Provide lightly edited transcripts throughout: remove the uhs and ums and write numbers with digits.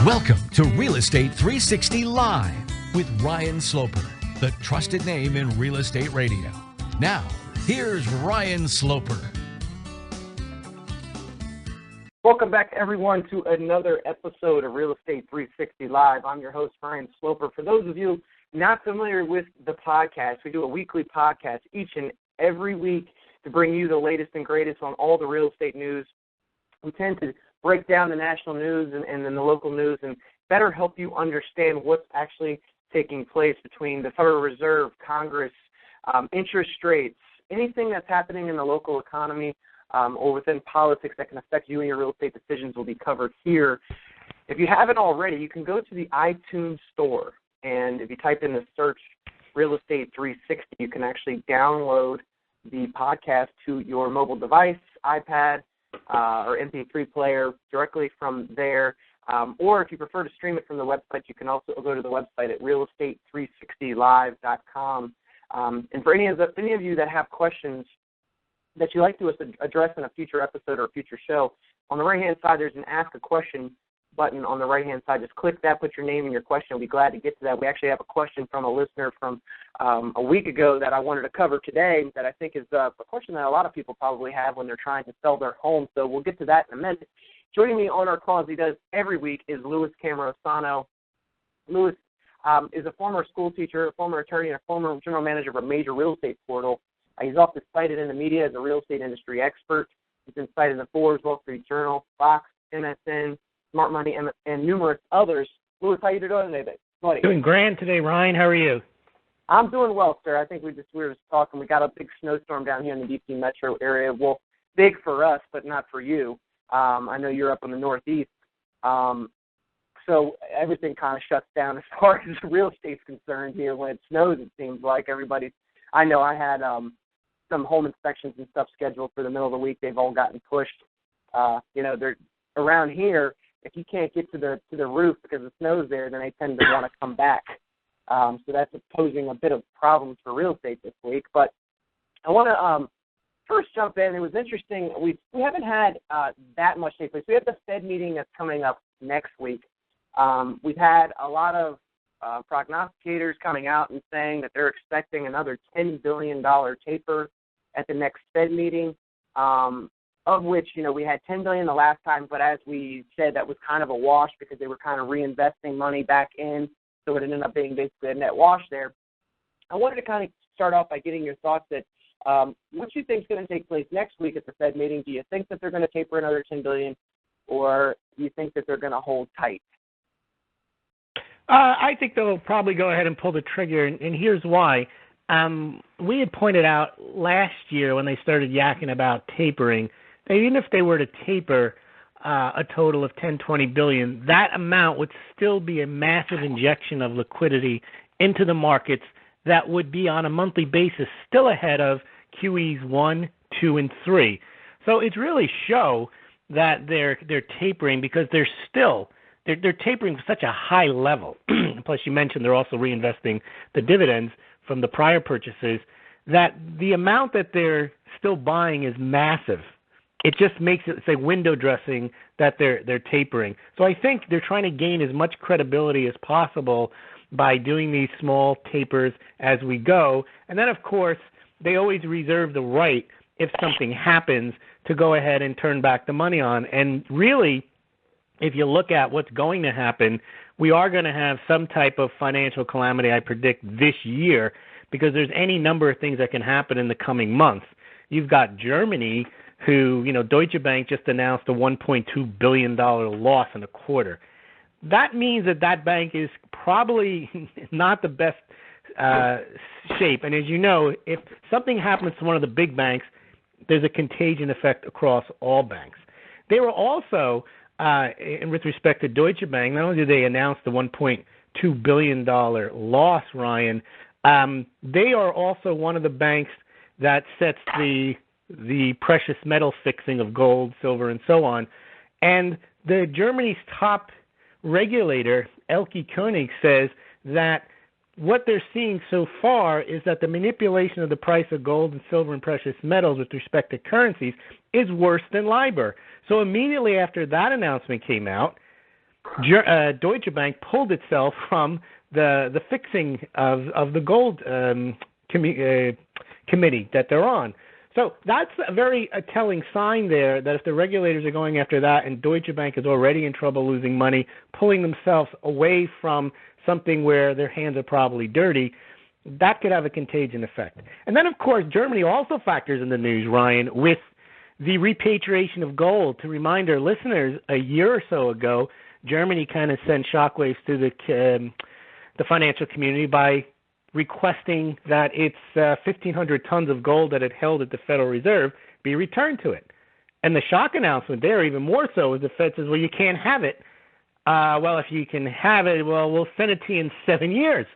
Welcome to Real Estate 360 Live with Ryan Sloper, the trusted name in real estate radio. Now, here's Ryan Sloper. Welcome back, everyone, to another episode of Real Estate 360 Live. I'm your host, Ryan Sloper. For those of you not familiar with the podcast, we do a weekly podcast each and every week to bring you the latest and greatest on all the real estate news. We tend to break down the national news and then the local news and better help you understand what's actually taking place between the Federal Reserve, Congress, interest rates, anything that's happening in the local economy or within politics that can affect you and your real estate decisions will be covered here. If you haven't already, you can go to the iTunes store, and if you type in the search Real Estate 360, you can actually download the podcast to your mobile device, iPad, or MP3 player directly from there. Or if you prefer to stream it from the website, you can also go to the website at realestate360live.com. And for any of you that have questions that you'd like to address in a future episode or a future show, on the right-hand side there's an Ask a Question button on the right-hand side. Just click that, put your name and your question. We'll be glad to get to that. We actually have a question from a listener from a week ago that I wanted to cover today that I think is a question that a lot of people probably have when they're trying to sell their home. So we'll get to that in a minute. Joining me on our call, as he does every week, is Louis Camerosano. Louis is a former school teacher, a former attorney, and a former general manager of a major real estate portal. He's often cited in the media as a real estate industry expert. He's been cited in the Forbes, Wall Street Journal, Fox, MSN, Smart Money, and numerous others. Louis, how you doing today, buddy? Doing grand today, Ryan. How are you? I'm doing well, sir. I think we were just talking. We got a big snowstorm down here in the D.C. metro area. Well, big for us, but not for you. I know you're up in the Northeast. So everything kind of shuts down as far as real estate's concerned here when it snows, it seems like. I know I had some home inspections and stuff scheduled for the middle of the week. They've all gotten pushed. They're around here. If you can't get to the roof because the snow's there, then they tend to want to come back. So that's posing a bit of problems for real estate this week. But I want to first jump in. It was interesting. We haven't had that much take place. We have the Fed meeting that's coming up next week. We've had a lot of prognosticators coming out and saying that they're expecting another $10 billion taper at the next Fed meeting, of which, we had $10 billion the last time, but as we said, that was kind of a wash because they were kind of reinvesting money back in, so it ended up being basically a net wash there. I wanted to kind of start off by getting your thoughts that what you think is going to take place next week at the Fed meeting. Do you think that they're going to taper another $10 billion, or do you think that they're going to hold tight? I think they'll probably go ahead and pull the trigger, and here's why. We had pointed out last year when they started yakking about tapering, that even if they were to taper a total of $10, $20 billion, that amount would still be a massive injection of liquidity into the markets that would be on a monthly basis still ahead of QEs 1, 2, and 3. So it's really show that they're tapering because they're tapering to such a high level. Plus, you mentioned they're also reinvesting the dividends from the prior purchases, that the amount that they're still buying is massive. It just makes it say window dressing that they're tapering. So I think they're trying to gain as much credibility as possible by doing these small tapers as we go. And then, of course, they always reserve the right, if something happens, to go ahead and turn back the money on. And really, if you look at what's going to happen, we are going to have some type of financial calamity, I predict, this year, because there's any number of things that can happen in the coming months. You've got Germany, who, Deutsche Bank just announced a $1.2 billion loss in a quarter. That means that bank is probably not the best shape. And as you know, if something happens to one of the big banks, there's a contagion effect across all banks. They were also, with respect to Deutsche Bank, not only did they announce the $1.2 billion loss, Ryan, they are also one of the banks that sets the precious metal fixing of gold, silver, and so on. And the Germany's top regulator, Elke Koenig, says that what they're seeing so far is that the manipulation of the price of gold and silver and precious metals with respect to currencies is worse than LIBOR. So immediately after that announcement came out, Deutsche Bank pulled itself from the fixing of the gold committee that they're on. So that's a very telling sign there that if the regulators are going after that and Deutsche Bank is already in trouble losing money, pulling themselves away from something where their hands are probably dirty, that could have a contagion effect. And then, of course, Germany also factors in the news, Ryan, with the repatriation of gold. To remind our listeners, a year or so ago, Germany kind of sent shockwaves to the financial community by requesting that its 1,500 tons of gold that it held at the Federal Reserve be returned to it. And the shock announcement there, even more so, is the Fed says, well, you can't have it. Well, if you can have it, well, we'll send it to you in 7 years,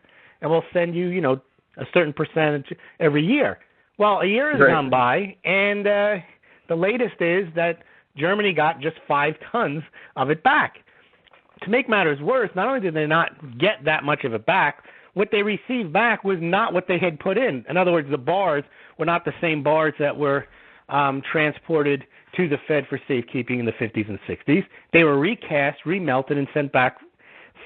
and we'll send you, a certain percentage every year. Well, a year has gone by, and the latest is that Germany got just 5 tons of it back. To make matters worse, not only did they not get that much of it back, what they received back was not what they had put in. In other words, the bars were not the same bars that were transported to the Fed for safekeeping in the 50s and 60s. They were recast, remelted, and sent back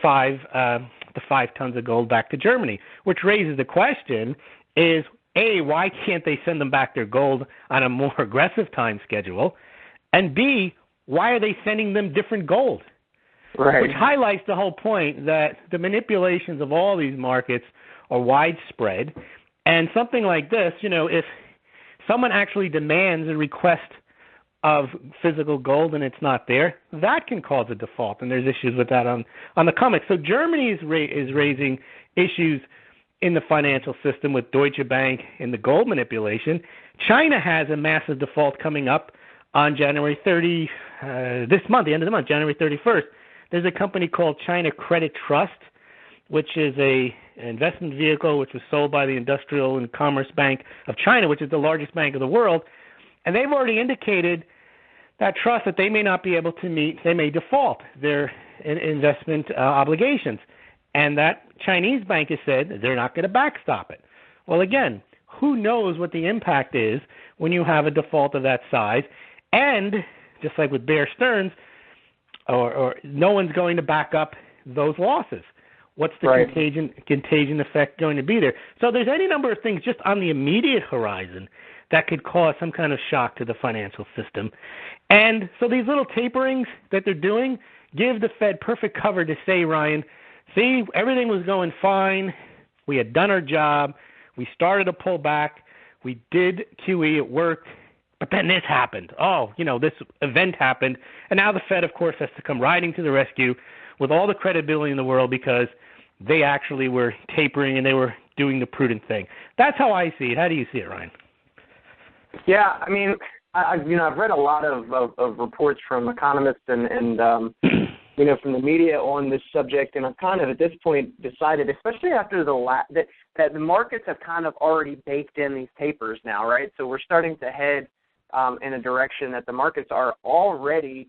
the 5 tons of gold back to Germany, which raises the question is, A, why can't they send them back their gold on a more aggressive time schedule? And B, why are they sending them different gold? Right. Which highlights the whole point that the manipulations of all these markets are widespread. And something like this, if someone actually demands a request of physical gold and it's not there, that can cause a default. And there's issues with that on the COMEX. So Germany is raising issues in the financial system with Deutsche Bank and the gold manipulation. China has a massive default coming up on January 30, this month, the end of the month, January 31st. There's a company called China Credit Trust, which is an investment vehicle which was sold by the Industrial and Commerce Bank of China, which is the largest bank of the world. And they've already indicated that trust that they may not be able to meet, they may default their investment obligations. And that Chinese bank has said they're not going to backstop it. Well, again, who knows what the impact is when you have a default of that size? And just like with Bear Stearns, or no one's going to back up those losses. What's the contagion effect going to be there? So there's any number of things just on the immediate horizon that could cause some kind of shock to the financial system. And so these little taperings that they're doing give the Fed perfect cover to say, Ryan, see, everything was going fine. We had done our job. We started to pull back. We did QE. It worked. But then this happened. This event happened. And now the Fed, of course, has to come riding to the rescue with all the credibility in the world because they actually were tapering and they were doing the prudent thing. That's how I see it. How do you see it, Ryan? Yeah, I mean, I've read a lot of reports from economists and from the media on this subject, and I've kind of at this point decided, especially after that the markets have kind of already baked in these tapers now, right? So we're starting to head in a direction that the markets are already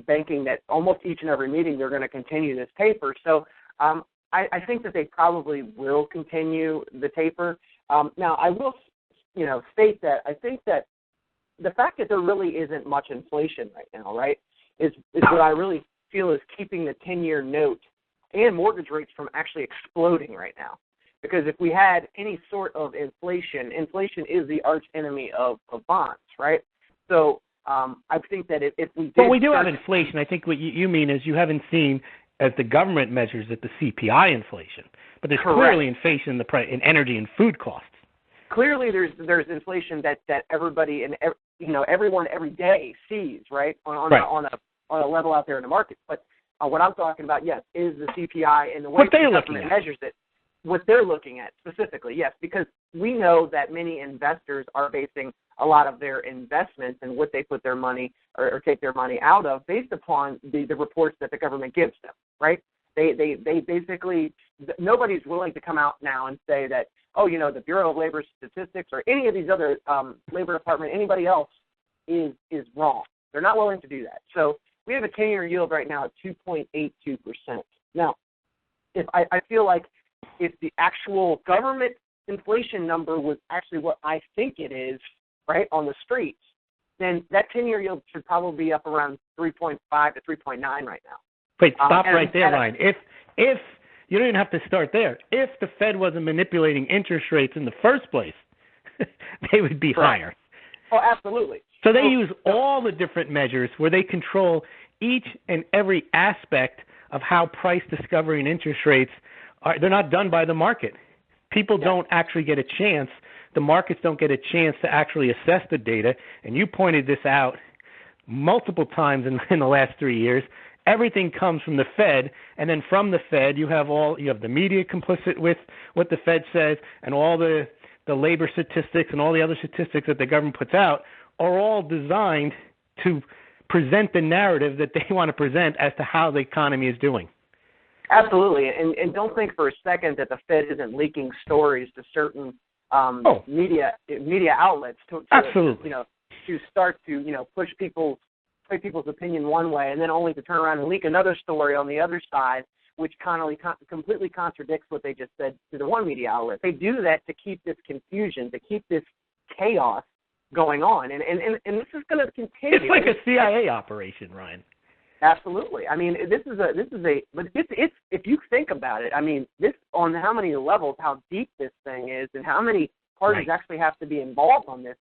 banking that almost each and every meeting they're going to continue this taper. So I think that they probably will continue the taper. Now, I will, state that I think that the fact that there really isn't much inflation right now, right, is what I really feel is keeping the 10-year note and mortgage rates from actually exploding right now. Because if we had any sort of inflation is the arch enemy of bonds, right? So I think that if we did... Well, we do have inflation. I think what you mean is you haven't seen, as the government measures it, the CPI inflation. But there's clearly inflation in energy and food costs. Clearly there's inflation that everybody and everyone every day sees, right, on a level out there in the market. But what I'm talking about, yes, is the CPI and the way the government measures it. What they're looking at specifically, yes, because we know that many investors are basing a lot of their investments and what they put their money or take their money out of based upon the reports that the government gives them, right? They basically, nobody's willing to come out now and say that, the Bureau of Labor Statistics or any of these other Labor Department, anybody else is wrong. They're not willing to do that. So we have a 10-year yield right now at 2.82%. Now, if I feel like if the actual government inflation number was actually what I think it is, right, on the streets, then that 10-year yield should probably be up around 3.5 to 3.9 right now. Wait, stop right there, and Ryan. If you don't even have to start there. If the Fed wasn't manipulating interest rates in the first place, they would be higher. Oh, absolutely. So they use all the different measures where they control each and every aspect of how price discovery and interest rates are. They're not done by the market. People don't actually get a chance. The markets don't get a chance to actually assess the data. And you pointed this out multiple times in the last 3 years. Everything comes from the Fed, and then from the Fed you have the media complicit with what the Fed says, and all the labor statistics and all the other statistics that the government puts out are all designed to present the narrative that they want to present as to how the economy is doing. Absolutely, and don't think for a second that the Fed isn't leaking stories to certain media outlets to absolutely, to start to push people's opinion one way, and then only to turn around and leak another story on the other side, which completely contradicts what they just said to the one media outlet. They do that to keep this confusion, to keep this chaos going on, and this is going to continue. It's like a CIA operation, Ryan. Absolutely. I mean, but it's if you think about it, I mean, this on how many levels, how deep this thing is, and how many parties actually have to be involved in this.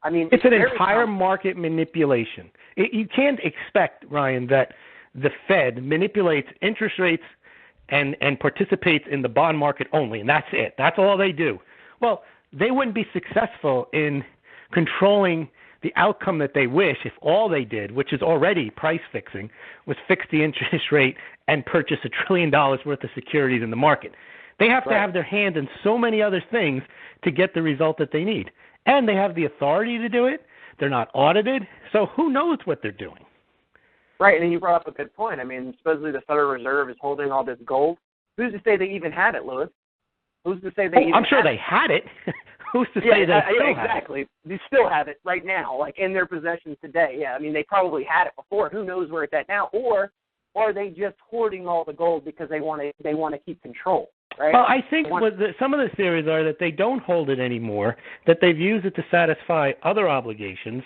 I mean, it's an entire market manipulation. You can't expect, Ryan, that the Fed manipulates interest rates and participates in the bond market only, and that's it. That's all they do. Well, they wouldn't be successful in controlling the outcome that they wish if all they did, which is already price fixing, was fix the interest rate and purchase $1 trillion worth of securities in the market. They have to have their hand in so many other things to get the result that they need. And they have the authority to do it. They're not audited. So who knows what they're doing? Right, and you brought up a good point. I mean, supposedly the Federal Reserve is holding all this gold. Who's to say they even had it, Louis? Who's to say they even I'm sure they had it. Who's to say they still exactly. They still have it right now, like in their possession today. Yeah, I mean, they probably had it before. Who knows where it's at now? Or are they just hoarding all the gold because they want to keep control? Right? Well, I think some of the theories are that they don't hold it anymore, that they've used it to satisfy other obligations,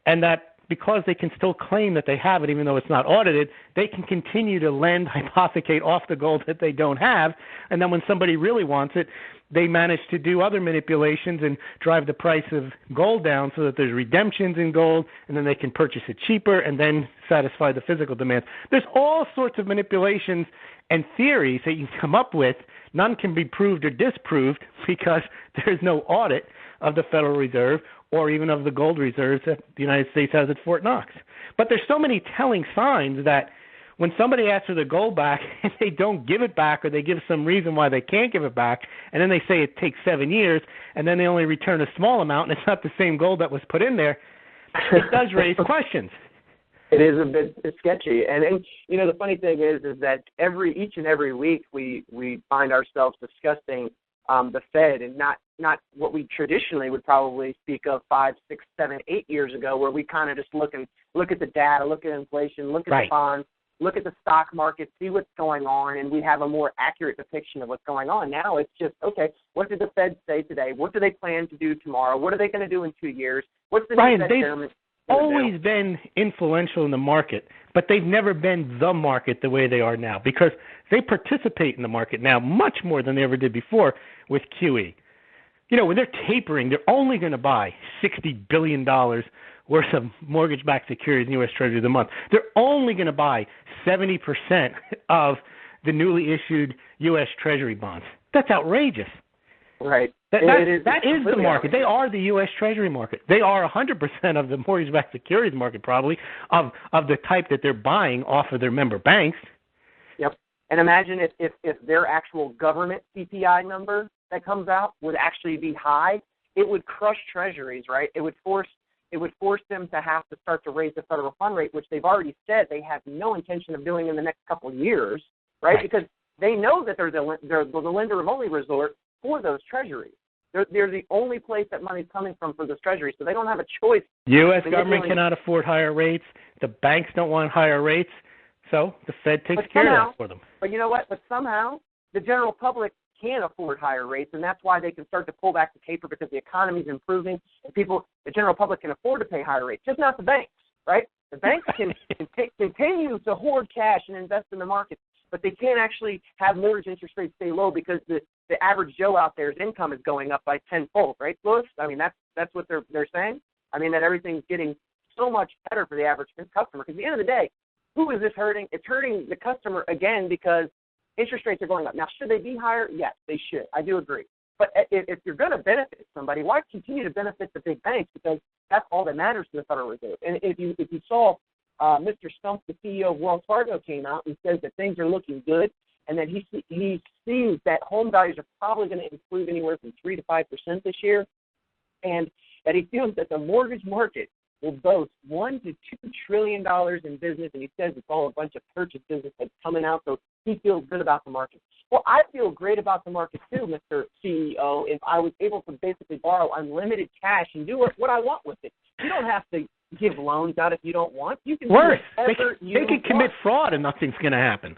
and that because they can still claim that they have it even though it's not audited, they can continue to hypothecate off the gold that they don't have, and then when somebody really wants it, they manage to do other manipulations and drive the price of gold down so that there's redemptions in gold, and then they can purchase it cheaper and then satisfy the physical demand. There's all sorts of manipulations and theories that you can come up with. None can be proved or disproved because there's no audit of the Federal Reserve or even of the gold reserves that the United States has at Fort Knox. But there's so many telling signs that when somebody asks for the gold back and they don't give it back, or they give some reason why they can't give it back, and then they say it takes 7 years, and then they only return a small amount, and it's not the same gold that was put in there, it does raise questions. It is a bit sketchy, and the funny thing is that each and every week we find ourselves discussing the Fed, and not what we traditionally would probably speak of 5, 6, 7, 8 years ago, where we kind of just look at the data, look at inflation, look at the bonds, look at the stock market, see what's going on, and we have a more accurate depiction of what's going on. Now it's just, okay, what did the Fed say today? What do they plan to do tomorrow? What are they going to do in 2 years? What's the Ryan, they've always been influential in the market, but they've never been the market the way they are now, because they participate in the market now much more than they ever did before with QE. When they're tapering, they're only going to buy $60 billion worth of mortgage-backed securities in U.S. Treasuries a month. They're only going to buy 70% of the newly issued U.S. Treasury bonds. That's outrageous. Right. That is the market. They are the U.S. Treasury market. They are 100% of the mortgage-backed securities market, probably, of the type that they're buying off of their member banks. Yep. And imagine if their actual government CPI number that comes out would actually be high, it would crush treasuries, right? It would force them to have to start to raise the federal fund rate, which they've already said they have no intention of doing in the next couple of years, right? Because they know that they're the lender of only resort for those treasuries. They're the only place that money's coming from for those treasuries, so they don't have a choice. U.S. government cannot afford higher rates. The banks don't want higher rates, so the Fed takes care of that for them. But you know what? But somehow the general public can afford higher rates, and that's why they can start to pull back the taper, because the economy is improving, and the general public can afford to pay higher rates, just not the banks, right? The banks can continue to hoard cash and invest in the market, but they can't actually have mortgage interest rates stay low because the average Joe out there's income is going up by tenfold, right, Louis? I mean, that's what they're saying. I mean, that everything's getting so much better for the average customer. Because at the end of the day, who is this hurting? It's hurting the customer again because interest rates are going up. Now, should they be higher? Yes, they should. I do agree. But if you're going to benefit somebody, why continue to benefit the big banks? Because that's all that matters to the Federal Reserve. And if you saw Mr. Stump, the CEO of Wells Fargo, came out and says that things are looking good and that he sees that home values are probably going to improve anywhere from 3 to 5% this year, and that he feels that the mortgage market will boast $1 to $2 trillion in business, and he says it's all a bunch of purchase business that's coming out, so he feels good about the market. Well, I feel great about the market too, Mr. CEO, if I was able to basically borrow unlimited cash and do what I want with it. You don't have to give loans out if you don't want. You can do whatever they can commit fraud and nothing's going to happen.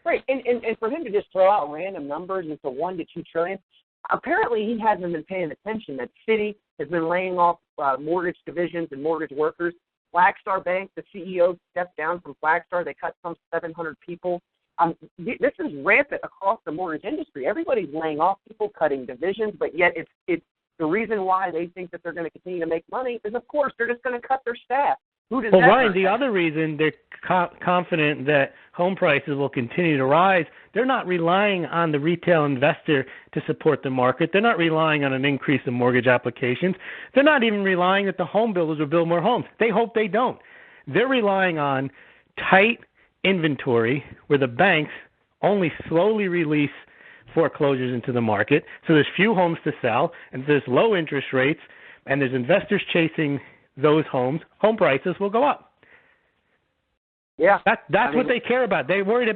Right, and for him to just throw out random numbers into $1 to $2 trillion, apparently he hasn't been paying attention that Citi has been laying off mortgage divisions and mortgage workers. Flagstar Bank, the CEO stepped down from Flagstar. They cut some 700 people. This is rampant across the mortgage industry. Everybody's laying off people, cutting divisions, but yet it's the reason why they think that they're going to continue to make money is, of course, they're just going to cut their staff. Well, Ryan, the other reason they're confident that home prices will continue to rise, they're not relying on the retail investor to support the market. They're not relying on an increase in mortgage applications. They're not even relying that the home builders will build more homes. They hope they don't. They're relying on tight inventory where the banks only slowly release foreclosures into the market. So there's few homes to sell, and there's low interest rates, and there's investors chasing those homes. Home prices will go up. Yeah, that's what they care about. They're worried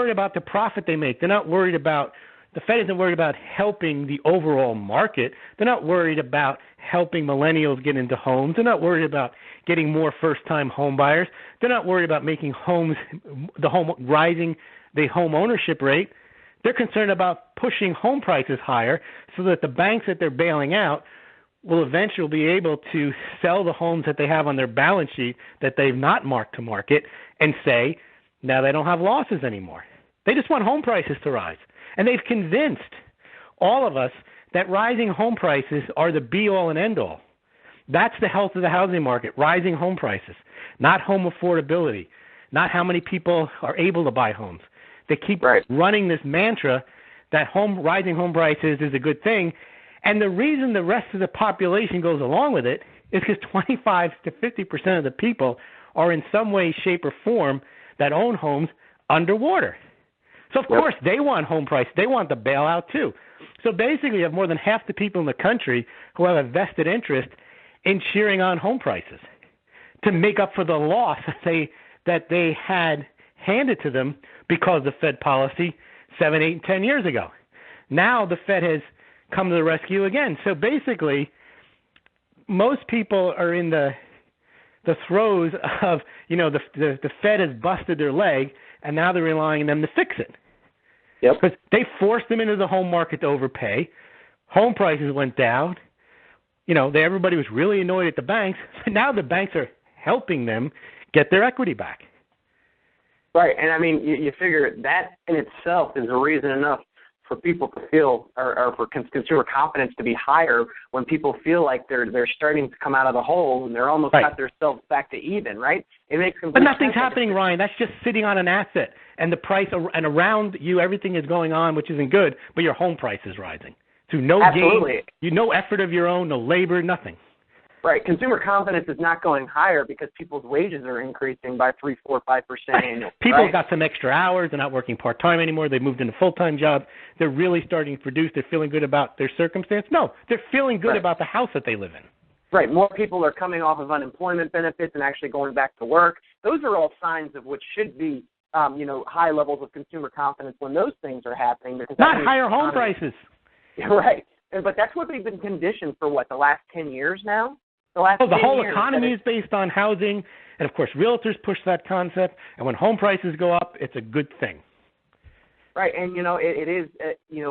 about the profit they make. They're not worried about the Fed isn't worried about helping the overall market. They're not worried about helping millennials get into homes. They're not worried about getting more first-time home buyers. They're not worried about making rising the home ownership rate. They're concerned about pushing home prices higher so that the banks that they're bailing out will eventually be able to sell the homes that they have on their balance sheet that they've not marked to market and say, now they don't have losses anymore. They just want home prices to rise. And they've convinced all of us that rising home prices are the be-all and end-all. That's the health of the housing market, rising home prices, not home affordability, not how many people are able to buy homes. They keep running this mantra that rising home prices is a good thing. And the reason the rest of the population goes along with it is because 25 to 50% of the people are in some way, shape, or form that own homes underwater. So, of course, they want home price. They want the bailout, too. So, basically, you have more than half the people in the country who have a vested interest in cheering on home prices to make up for the loss that they had handed to them because of Fed policy 7, 8, and 10 years ago. Now the Fed has come to the rescue again. So, basically, most people are in the throes of, the Fed has busted their leg, and now they're relying on them to fix it. Yep. Because they forced them into the home market to overpay. Home prices went down. Everybody was really annoyed at the banks. So now the banks are helping them get their equity back. Right. And, you figure that in itself is a reason enough for people to feel, or for consumer confidence to be higher when people feel like they're starting to come out of the hole and they're almost got themselves back to even, right? It makes complete But nothing's sense. happening, Ryan. That's just sitting on an asset, and the price and around you, everything is going on, which isn't good, but your home price is rising. So no gain, no effort of your own, no labor, nothing. Right. Consumer confidence is not going higher because people's wages are increasing by 3, 4, 5% annually. People got some extra hours. They're not working part-time anymore. They moved into full-time jobs. They're really starting to produce. They're feeling good about their circumstance. No, they're feeling good about the house that they live in. Right. More people are coming off of unemployment benefits and actually going back to work. Those are all signs of what should be, high levels of consumer confidence when those things are happening. Because not higher home prices. Right. But that's what they've been conditioned for, the last 10 years now? The whole economy is based on housing, and, of course, realtors push that concept, and when home prices go up, it's a good thing. Right, and, it is,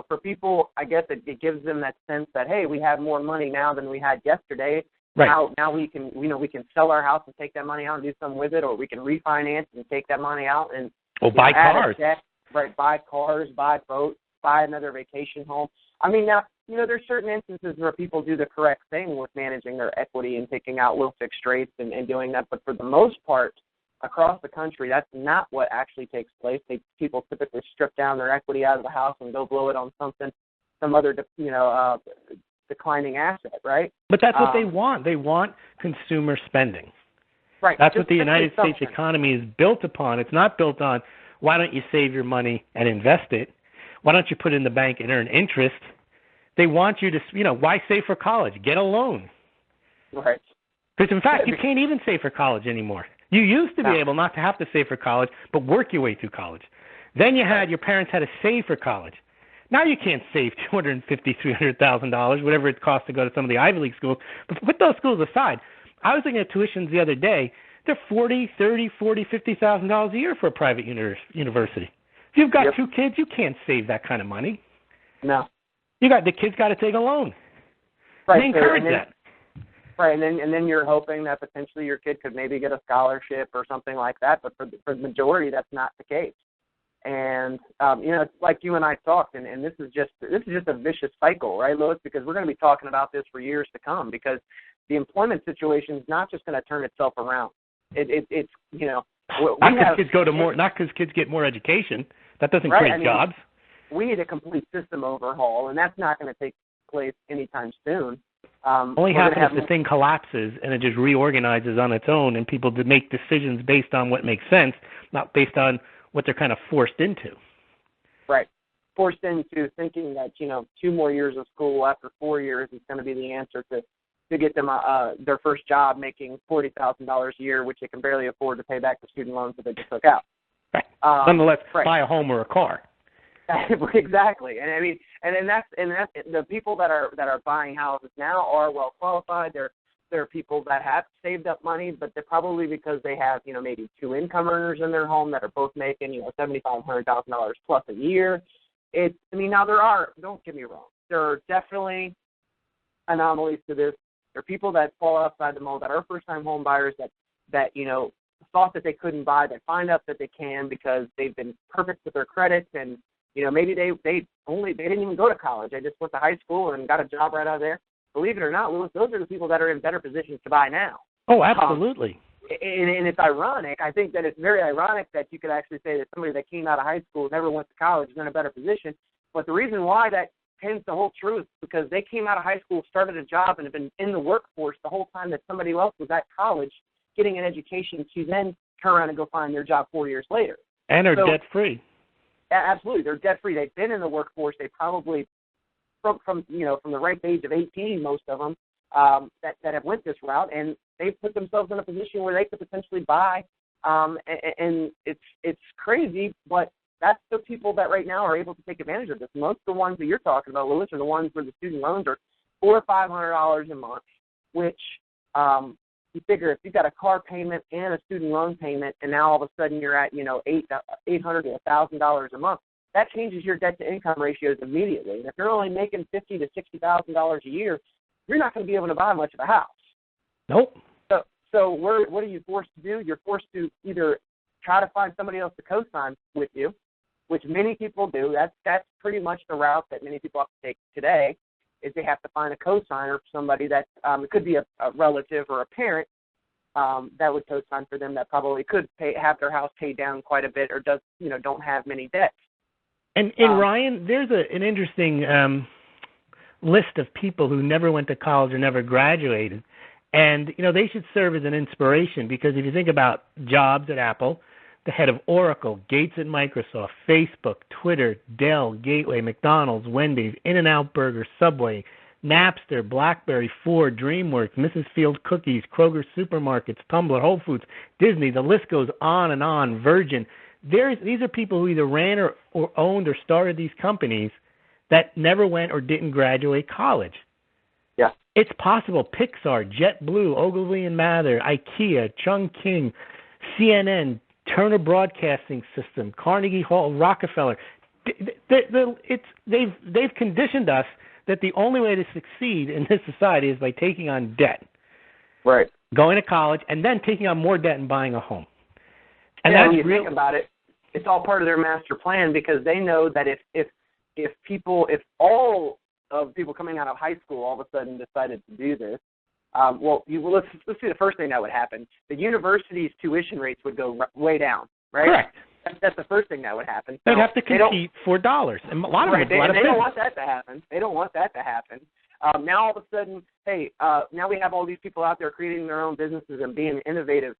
for people, I guess it gives them that sense that, hey, we have more money now than we had yesterday, Right. Now we can sell our house and take that money out and do something with it, or we can refinance and take that money out and buy cars. Debt, right? Buy cars, buy boats, buy another vacation home. I mean, now there's certain instances where people do the correct thing with managing their equity and taking out low fixed rates and doing that, but for the most part, across the country, that's not what actually takes place. People typically strip down their equity out of the house and go blow it on some other declining asset, right? But that's what they want. They want consumer spending. Right. That's what the United States economy is built upon. It's not built on, why don't you save your money and invest it? Why don't you put it in the bank and earn interest? They want you to, why save for college? Get a loan. Right. Because, in fact, you can't even save for college anymore. You used to be able not to have to save for college, but work your way through college. Then your parents had to save for college. Now you can't save $250,000, $300,000, whatever it costs to go to some of the Ivy League schools. But put those schools aside. I was looking at tuitions the other day. They're $40,000, $30,000, $40,000, $50,000 a year for a private university. If you've got two kids, you can't save that kind of money. No. The kids got to take a loan. Right. They encourage that. Right, and then you're hoping that potentially your kid could maybe get a scholarship or something like that, but for the majority, that's not the case. And it's like you and I talked, and this is just a vicious cycle, right, Louis? Because we're going to be talking about this for years to come, because the employment situation is not just going to turn itself around. It's not because kids get more education. That doesn't create jobs. We need a complete system overhaul, and that's not going to take place anytime soon. Only happens if the thing collapses and it just reorganizes on its own, and people make decisions based on what makes sense, not based on what they're kind of forced into. Right. Forced into thinking that, 2 more years of school after 4 years is going to be the answer to get them their first job making $40,000 a year, which they can barely afford to pay back the student loans that they just took out. Right. Nonetheless, buy a home or a car. Exactly, and I mean, and that's the people that are buying houses now are well qualified. They're people that have saved up money, but they're probably because they have maybe 2 income earners in their home that are both making $7,500 plus a year. Now don't get me wrong, there are definitely anomalies to this. There are people that fall outside the mold that are first time home buyers that thought that they couldn't buy, that find out that they can because they've been perfect with their credits, and maybe they didn't even go to college. They just went to high school and got a job right out of there. Believe it or not, Louis, those are the people that are in better positions to buy now. Oh, absolutely. And it's ironic. I think that it's very ironic that you could actually say that somebody that came out of high school, never went to college, is in a better position. But the reason why that tends to hold true is because they came out of high school, started a job, and have been in the workforce the whole time that somebody else was at college getting an education to then turn around and go find their job 4 years later. And are debt-free. Absolutely. They're debt-free. They've been in the workforce. They probably, from the ripe age of 18, most of them, that have went this route, and they've put themselves in a position where they could potentially buy, and it's crazy, but that's the people that right now are able to take advantage of this. Most of the ones that you're talking about, Louis, are the ones where the student loans are $400 or $500 a month, which you figure if you've got a car payment and a student loan payment, and now all of a sudden you're at $800 to $1,000 a month, that changes your debt to income ratios immediately. And if you're only making $50,000 to $60,000 a year, you're not going to be able to buy much of a house. Nope. So what are you forced to do? You're forced to either try to find somebody else to co-sign with you, which many people do. That's pretty much the route that many people have to take today, is they have to find a co-signer, somebody that it could be a relative or a parent that would co-sign for them, that probably could have their house paid down quite a bit, or don't have many debts. And Ryan, there's an interesting list of people who never went to college or never graduated, and they should serve as an inspiration, because if you think about Jobs at Apple, the head of Oracle, Gates at Microsoft, Facebook, Twitter, Dell, Gateway, McDonald's, Wendy's, In-N-Out Burger, Subway, Napster, BlackBerry, Ford, DreamWorks, Mrs. Field Cookies, Kroger Supermarkets, Tumblr, Whole Foods, Disney, the list goes on and on, Virgin. These are people who either ran or owned or started these companies that never went or didn't graduate college. Yeah. It's possible. Pixar, JetBlue, Ogilvy and Mather, IKEA, Chungking, CNN, Turner Broadcasting System, Carnegie Hall, Rockefeller. They've conditioned us that the only way to succeed in this society is by taking on debt. Right. going to college, and then taking on more debt and buying a home. And when you think about it, it's all part of their master plan, because they know that if all of people coming out of high school all of a sudden decided to do this, let's see the first thing that would happen. The university's tuition rates would go way down, right? Correct. That's the first thing that would happen. They'd have to compete for dollars, and a lot of them. They don't want that to happen. They don't want that to happen. Now all of a sudden, now we have all these people out there creating their own businesses and being innovative.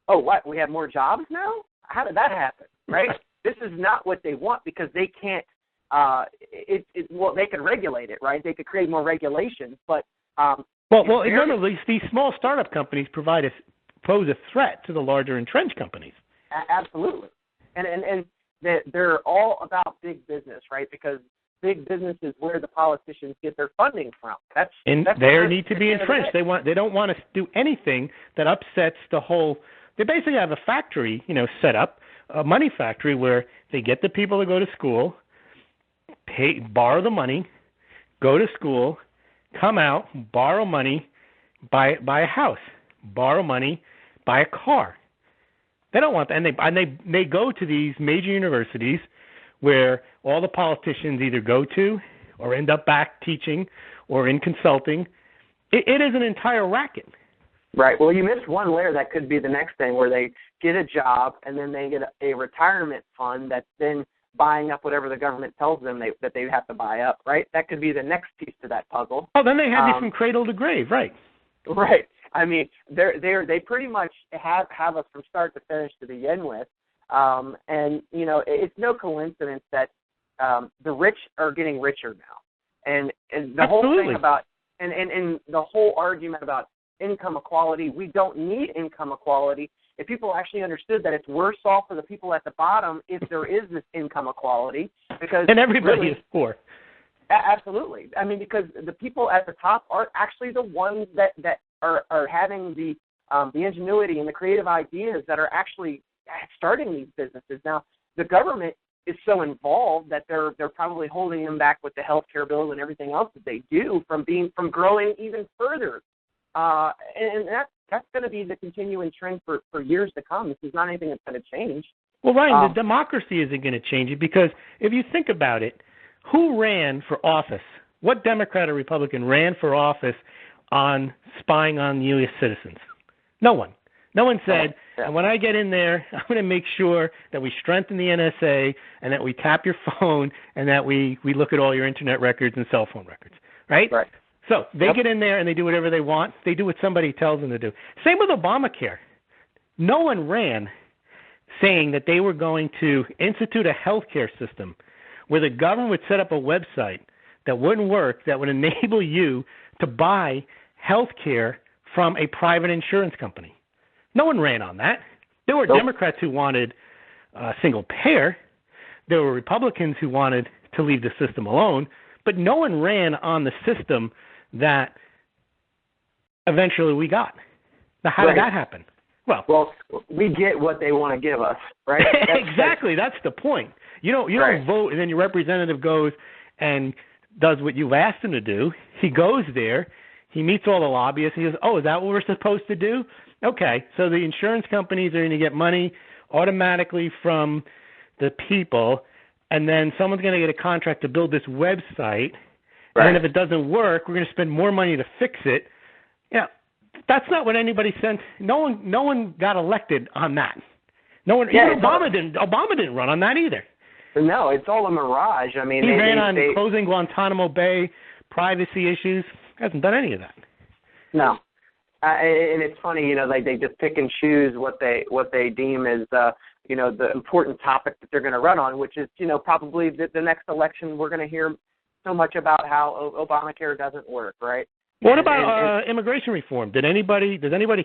Oh, what? We have more jobs now? How did that happen? Right? This is not what they want, because they can't. They could regulate it, right? They could create more regulations, but. Remember, these small startup companies pose a threat to the larger entrenched companies. Absolutely. And they're all about big business, right? Because big business is where the politicians get their funding from. That's they need to be entrenched. They don't want to do anything that upsets the whole. They basically have a factory, set up, a money factory where they get the people to go to school, borrow the money, go to school, come out, borrow money, buy a house, borrow money, buy a car. They don't want that, and they go to these major universities where all the politicians either go to or end up back teaching or in consulting. It is an entire racket. Right. Well, you missed one layer that could be the next thing, where they get a job and then they get a retirement fund that's then buying up whatever the government tells them that they have to buy up. Right. That could be the next piece to that puzzle. Oh, then they have you from cradle to grave. Right. Right. I mean, they pretty much have us from start to finish to begin with, and it's no coincidence that the rich are getting richer now, and the whole thing about and the whole argument about income equality. We don't need income equality if people actually understood that it's worse off for the people at the bottom if there is this income equality, because and everybody is poor. Absolutely. I mean, because the people at the top are actually the ones that are having the ingenuity and the creative ideas that are actually starting these businesses. Now, the government is so involved that they're probably holding them back with the healthcare bill and everything else that they do from growing even further. And that's going to be the continuing trend for years to come. This is not anything that's going to change. Well, Ryan, the democracy isn't going to change it, because if you think about it, who ran for office? What Democrat or Republican ran for office on spying on U.S. citizens? No one. No one said, and when I get in there, I'm going to make sure that we strengthen the NSA and that we tap your phone and that we look at all your Internet records and cell phone records, right? Right. So they get in there and they do whatever they want. They do what somebody tells them to do. Same with Obamacare. No one ran saying that they were going to institute a healthcare system where the government would set up a website that wouldn't work, that would enable you to buy health care from a private insurance company. No one ran on that. There were Democrats who wanted single payer. There were Republicans who wanted to leave the system alone, but no one ran on the system that eventually we got. Now, how did that happen? Well, we get what they want to give us, right? Exactly. That's the point. You don't vote, and then your representative goes and does what you've asked him to do. He goes there. He meets all the lobbyists. He goes, oh, is that what we're supposed to do? Okay, so the insurance companies are going to get money automatically from the people, and then someone's going to get a contract to build this website, and then if it doesn't work, we're going to spend more money to fix it. Yeah, that's not what anybody sent. No one got elected on that. No one. Yeah, Obama didn't run on that either. No, it's all a mirage. I mean, he ran on closing Guantanamo Bay, privacy issues. Hasn't done any of that. No, and it's funny, they just pick and choose what they deem as the important topic that they're going to run on, which is probably the next election. We're going to hear so much about how Obamacare doesn't work, right? What about immigration reform? Does anybody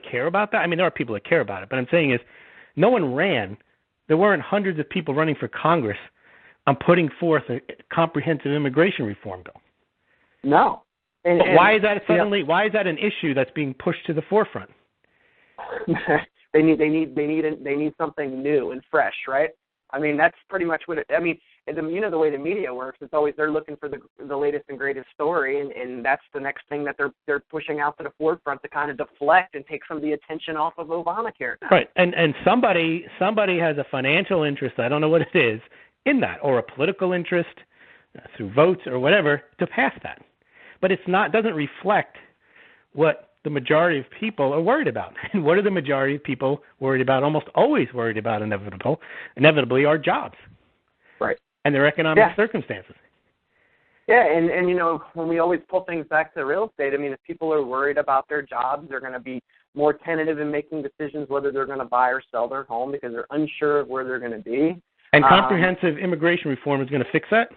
care about that? I mean, there are people that care about it, but I'm saying is, no one ran. There weren't hundreds of people running for Congress on putting forth a comprehensive immigration reform bill. No. Why is that suddenly? Why is that an issue that's being pushed to the forefront? They need something new and fresh, right? I mean, that's pretty much what it. I mean, And you know the way the media works, it's always they're looking for the latest and greatest story, and that's the next thing that they're pushing out to the forefront to kind of deflect and take some of the attention off of Obamacare. Right, and somebody has a financial interest, I don't know what it is, in that, or a political interest through votes or whatever to pass that. But doesn't reflect what the majority of people are worried about. And what are the majority of people worried about? Almost always worried about inevitably are jobs. Right. And their economic circumstances. Yeah, and you know, when we always pull things back to real estate, I mean, if people are worried about their jobs, they're going to be more tentative in making decisions whether they're going to buy or sell their home because they're unsure of where they're going to be. And comprehensive immigration reform is going to fix that?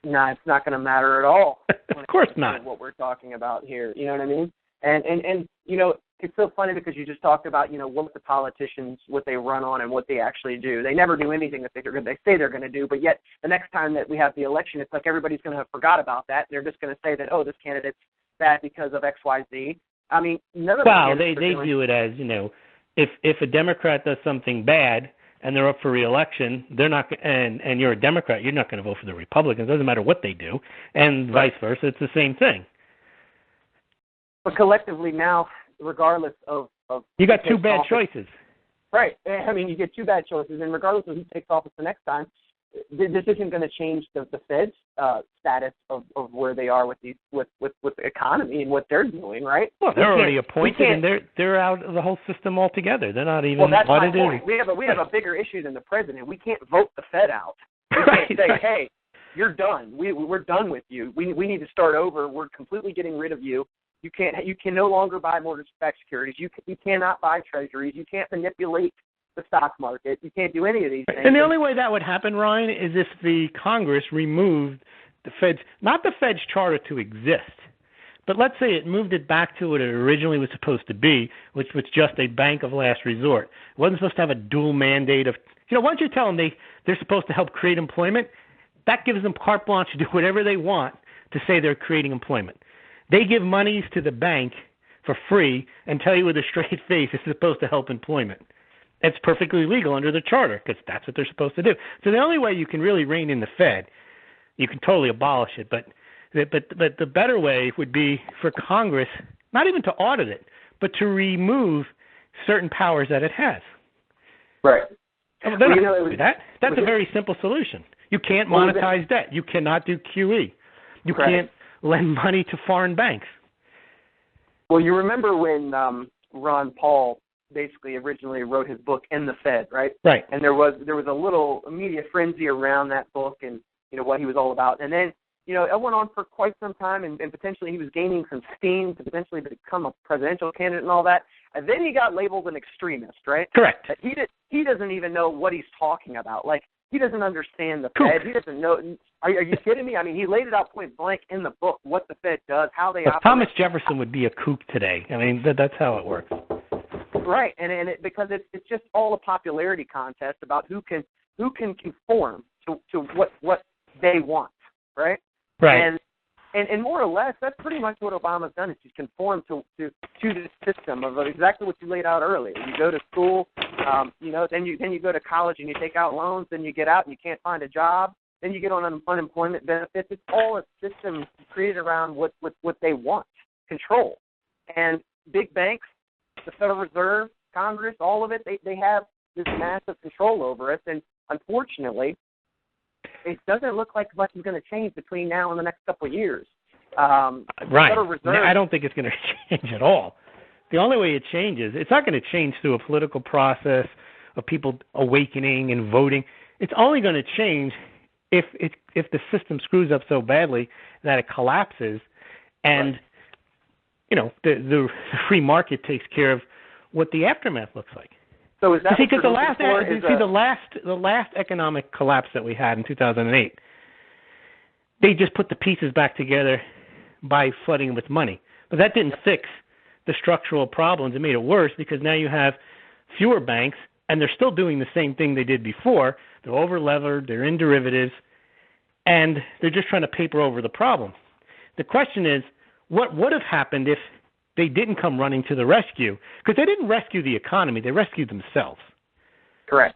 No, it's not going to matter at all. Of course not. What we're talking about here, you know what I mean? And you know, it's so funny because you just talked about, you know, what the politicians, what they run on and what they actually do. They never do anything that they say they're going to do, but yet the next time that we have the election, it's like everybody's going to have forgot about that. They're just going to say that, oh, this candidate's bad because of X, Y, Z. I mean, none of the candidates they view it as, you know, if a Democrat does something bad and they're up for re-election, they're not, and you're a Democrat, you're not going to vote for the Republicans. It doesn't matter what they do, and vice versa. It's the same thing. But collectively now, regardless of you got two bad choices. Right. I mean, you get two bad choices, and regardless of who takes office the next time, this isn't going to change the Fed's status of where they are with the economy and what they're doing, right? Well, they're already appointed, and they're out of the whole system altogether. They're not even that's audited. My point. We have a bigger issue than the president. We can't vote the Fed out. We can't say, hey, you're done. We're done with you. We need to start over. We're completely getting rid of you. You can no longer buy mortgage-backed securities. You cannot buy treasuries. You can't manipulate the stock market. You can't do any of these things. And the only way that would happen, Ryan, is if the Congress removed the Fed's, not the Fed's charter to exist, but let's say it moved it back to what it originally was supposed to be, which was just a bank of last resort. It wasn't supposed to have a dual mandate of, you know, once you tell them they're supposed to help create employment, that gives them carte blanche to do whatever they want to say they're creating employment. They give monies to the bank for free and tell you with a straight face it's supposed to help employment. It's perfectly legal under the charter because that's what they're supposed to do. So the only way you can really rein in the Fed, you can totally abolish it, but the better way would be for Congress not even to audit it, but to remove certain powers that it has. Right. That's a very simple solution. You can't monetize debt. You cannot do QE. You can't lend money to foreign banks. Well, you remember when Ron Paul basically originally wrote his book In the Fed, right? Right. And there was a little media frenzy around that book and, you know, what he was all about. And then, you know, it went on for quite some time, and potentially he was gaining some steam to potentially become a presidential candidate and all that. And then he got labeled an extremist, right? Correct. He doesn't even know what he's talking about. Like, he doesn't understand the Fed. He doesn't know. Are you kidding me? I mean, he laid it out point blank in the book what the Fed does, how they operate. Thomas Jefferson would be a kook today. I mean, that's how it works. Right, because it's just all a popularity contest about who can conform to what they want, right? Right. And more or less, that's pretty much what Obama's done, is he's conformed to this system of exactly what you laid out earlier. You go to school, you know, then you go to college and you take out loans, then you get out and you can't find a job, then you get on unemployment benefits. It's all a system created around what they want, control. And big banks, the Federal Reserve, Congress, all of it, they have this massive control over us. And unfortunately, it doesn't look like much is going to change between now and the next couple of years. Right. Federal Reserve, I don't think it's going to change at all. The only way it changes, it's not going to change through a political process of people awakening and voting. It's only going to change if the system screws up so badly that it collapses, and right. You know, the free market takes care of what the aftermath looks like. So is that because the last economic collapse that we had in 2008, they just put the pieces back together by flooding with money, but that didn't fix the structural problems. It made it worse because now you have fewer banks, and they're still doing the same thing they did before. They're over-levered, they're in derivatives, and they're just trying to paper over the problem. The question is, what would have happened if they didn't come running to the rescue? Because they didn't rescue the economy, they rescued themselves. Correct.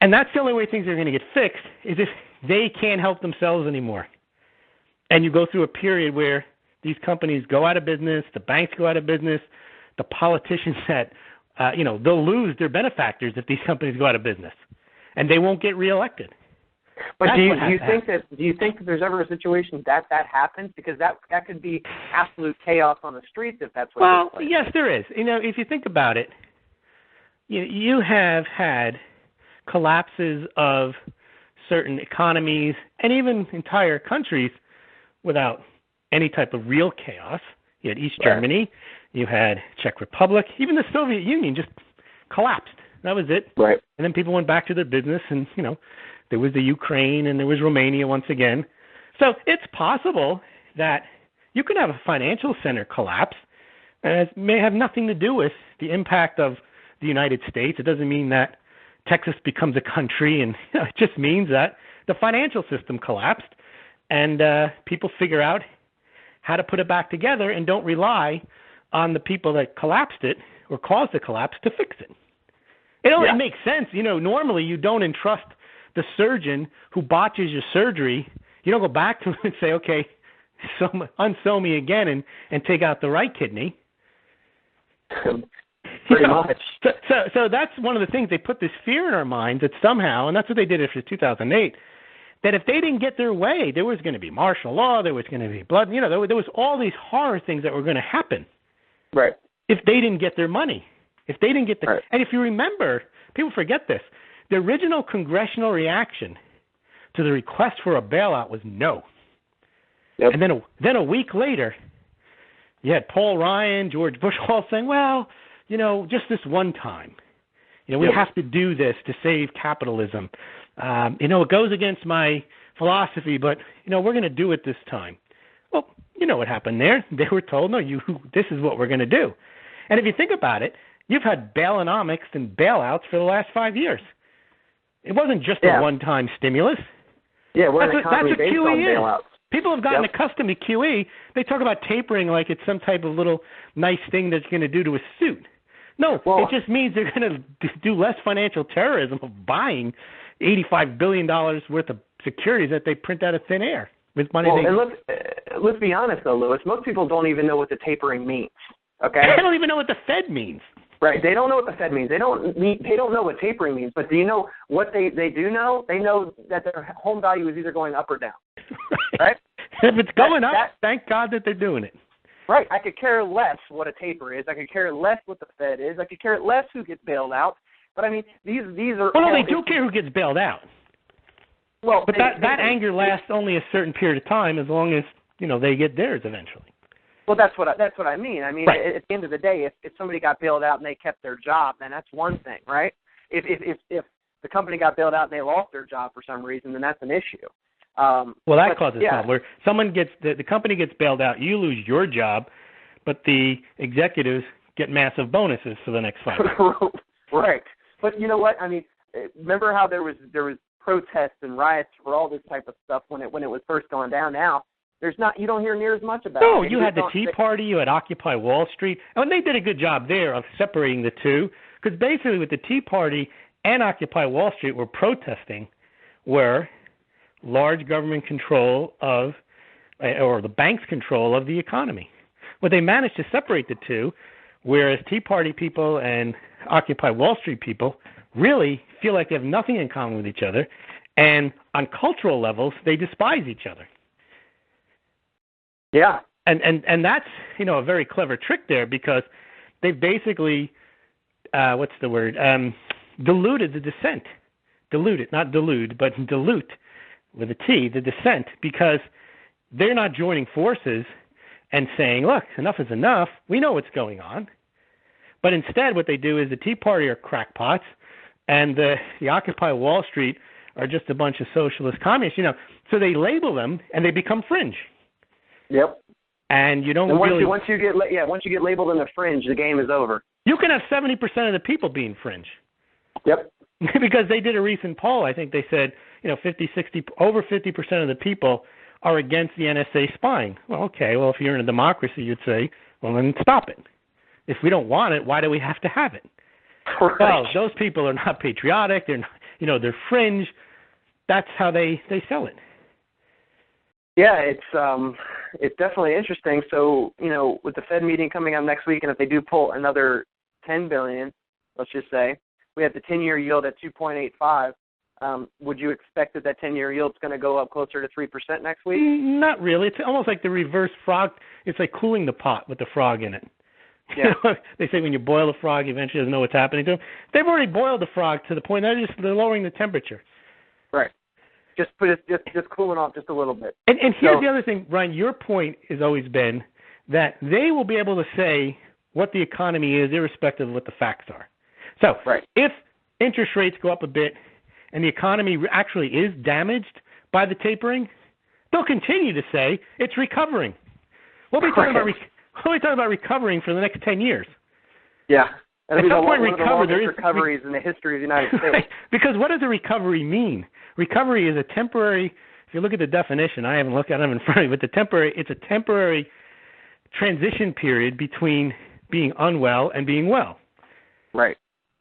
And that's the only way things are going to get fixed is if they can't help themselves anymore. And you go through a period where these companies go out of business, the banks go out of business, the politicians that, they'll lose their benefactors if these companies go out of business, and they won't get reelected. But do you think that there's ever a situation that happens? Because that could be absolute chaos on the streets if that's what. Well, yes, there is. If you think about it, you have had collapses of certain economies and even entire countries without any type of real chaos. You had East Germany, you had Czech Republic, even the Soviet Union just collapsed. That was it. Right. And then people went back to their business, and there was the Ukraine and there was Romania once again. So it's possible that you can have a financial center collapse, and it may have nothing to do with the impact of the United States. It doesn't mean that Texas becomes a country, and it just means that the financial system collapsed, and people figure out how to put it back together and don't rely on the people that collapsed it or caused the collapse to fix it. It only makes sense. Normally you don't entrust the surgeon who botches your surgery. You don't go back to him and say, okay, unsew me again and take out the right kidney. Pretty much. So that's one of the things. They put this fear in our minds that somehow, and that's what they did after 2008, that if they didn't get their way, there was going to be martial law, there was going to be blood. There was all these horror things that were going to happen. Right. If they didn't get their money. If they didn't get the right. And if you remember, people forget this, the original congressional reaction to the request for a bailout was no. Yep. And then a week later, you had Paul Ryan, George Bush all saying, well, just this one time. We have to do this to save capitalism. It goes against my philosophy, but, we're going to do it this time. Well, you know what happened there. They were told, no, this is what we're going to do. And if you think about it, you've had bailonomics and bailouts for the last 5 years. It wasn't just a one-time stimulus. Yeah, we're an economy based on bailouts. People have gotten accustomed to QE. They talk about tapering like it's some type of little nice thing that's going to do to a suit. No, it just means they're going to do less financial terrorism of buying $85 billion worth of securities that they print out of thin air with money. And let's be honest, though, Lewis. Most people don't even know what the tapering means. Okay. They don't even know what the Fed means. Right. They don't know what the Fed means. They don't know what tapering means. But do you know what they do know? They know that their home value is either going up or down. Right? If it's going up, thank God that they're doing it. Right. I could care less what a taper is. I could care less what the Fed is. I could care less who gets bailed out. But, I mean, these are... Well, no, they do care who gets bailed out. Well, but that anger lasts only a certain period of time as long as, they get theirs eventually. Well, that's what I mean. I mean, right. At the end of the day, if somebody got bailed out and they kept their job, then that's one thing, right? If the company got bailed out and they lost their job for some reason, then that's an issue. That causes problem. Where someone gets the company gets bailed out, you lose your job, but the executives get massive bonuses for the next 5 years. Right. But you know what? I mean, remember how there was protests and riots for all this type of stuff when it was first going down. Now you don't hear near as much about it. No, you had the Tea Party, you had Occupy Wall Street, and they did a good job there of separating the two, because basically with the Tea Party and Occupy Wall Street were protesting were large government control of, or the bank's control of the economy. Well, they managed to separate the two, whereas Tea Party people and Occupy Wall Street people really feel like they have nothing in common with each other, and on cultural levels, they despise each other. Yeah. And that's, a very clever trick there, because they basically, diluted the dissent. Diluted, not delude, but dilute with a T, the dissent, because they're not joining forces and saying, look, enough is enough. We know what's going on. But instead what they do is the Tea Party are crackpots, and the Occupy Wall Street are just a bunch of socialist communists, So they label them, and they become fringe. Yep. And you don't once you get labeled in the fringe, the game is over. You can have 70% of the people being fringe. Yep. Because they did a recent poll. I think they said, over 50% of the people are against the NSA spying. Well, okay. Well, if you're in a democracy, you'd say, well, then stop it. If we don't want it, why do we have to have it? Right. Well, those people are not patriotic. They're not, their fringe. That's how they sell it. Yeah, it's definitely interesting. So, with the Fed meeting coming up next week, and if they do pull another $10 billion, let's just say, we have the 10-year yield at 2.85. Would you expect that 10-year yield is going to go up closer to 3% next week? Not really. It's almost like the reverse frog. It's like cooling the pot with the frog in it. Yeah. They say when you boil a frog, you eventually know what's happening to them. They've already boiled the frog to the point that they're lowering the temperature. Right. Just cooling off just a little bit. And here's the other thing, Ryan. Your point has always been that they will be able to say what the economy is irrespective of what the facts are. So if interest rates go up a bit and the economy actually is damaged by the tapering, they'll continue to say it's recovering. We'll be talking about recovering for the next 10 years. Yeah. At some point, recoveries in the history of the United States. Right. Because what does a recovery mean? Recovery is a temporary. If you look at the definition, I haven't looked at them in front of me, but it's a temporary transition period between being unwell and being well. Right.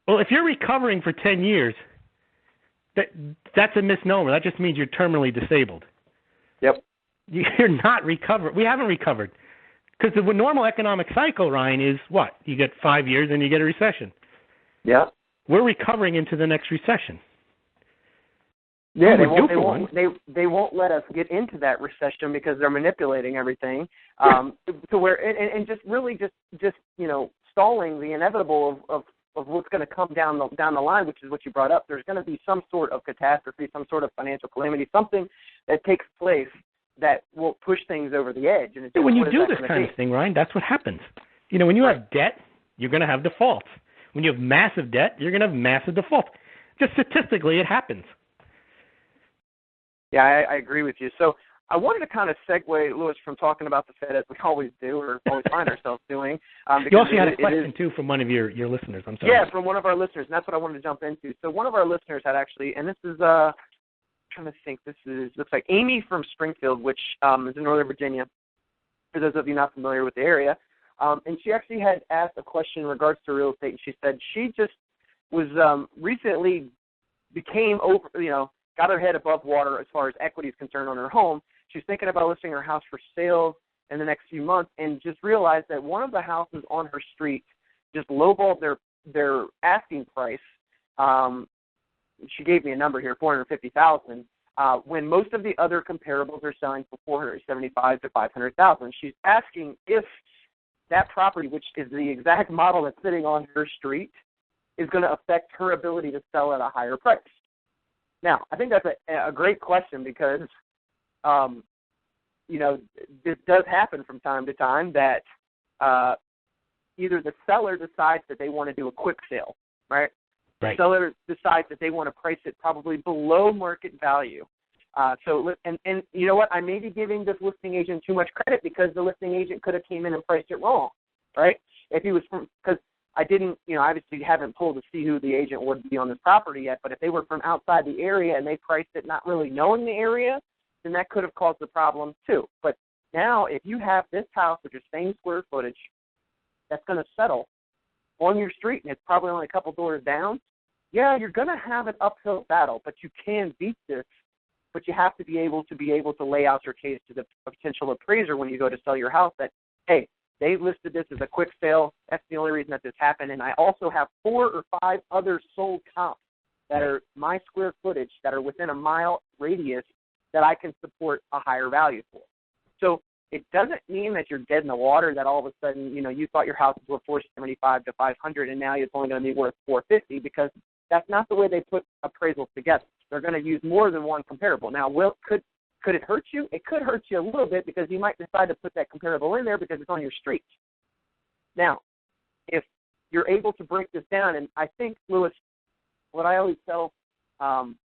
Well, if you're recovering for 10 years, that's a misnomer. That just means you're terminally disabled. Yep. You're not recovered. We haven't recovered. Because the normal economic cycle, Ryan, is what? You get 5 years and you get a recession. Yeah. We're recovering into the next recession. Yeah, they won't let us get into that recession because they're manipulating everything to where and just really just stalling the inevitable of what's going to come down the line, which is what you brought up. There's going to be some sort of catastrophe, some sort of financial calamity, something that takes place that will push things over the edge. And when you do this kind of thing, Ryan, that's what happens. When you have debt, you're going to have defaults. When you have massive debt, you're going to have massive defaults. Just statistically, it happens. Yeah, I agree with you. So I wanted to kind of segue, Louis, from talking about the Fed, as we always do or always find ourselves doing. You also had a question, too, from one of your listeners. I'm sorry. Yeah, from one of our listeners, and that's what I wanted to jump into. So one of our listeners had actually, and this is trying to think. Looks like Amy from Springfield, which is in Northern Virginia, for those of you not familiar with the area. And she actually had asked a question in regards to real estate, and she said she just was recently got her head above water as far as equity is concerned on her home. She was thinking about listing her house for sale in the next few months and just realized that one of the houses on her street just lowballed their asking price. She gave me a number here, $450,000, when most of the other comparables are selling for $475,000 to $500,000. She's asking if that property, which is the exact model that's sitting on her street, is going to affect her ability to sell at a higher price. Now, I think that's a great question because, this does happen from time to time that either the seller decides that they want to do a quick sale, right? The seller decides that they want to price it probably below market value. And you know what? I may be giving this listing agent too much credit because the listing agent could have came in and priced it wrong, right? If he was because I didn't, obviously haven't pulled to see who the agent would be on this property yet, but if they were from outside the area and they priced it not really knowing the area, then that could have caused the problem too. But now if you have this house, which is same square footage, that's going to settle on your street and it's probably only a couple doors down, yeah, you're going to have an uphill battle, but you can beat this. But you have to be able to lay out your case to the potential appraiser when you go to sell your house that, hey, they listed this as a quick sale. That's the only reason that this happened. And I also have 4 or 5 other sold comps that are my square footage that are within a mile radius that I can support a higher value for. So it doesn't mean that you're dead in the water, that all of a sudden, you thought your house was worth $475,000 to $500,000 and now it's only going to be worth $450,000 because that's not the way they put appraisals together. They're going to use more than one comparable. Now, could it hurt you? It could hurt you a little bit because you might decide to put that comparable in there because it's on your street. Now, if you're able to break this down, and I think, Louis, what I always tell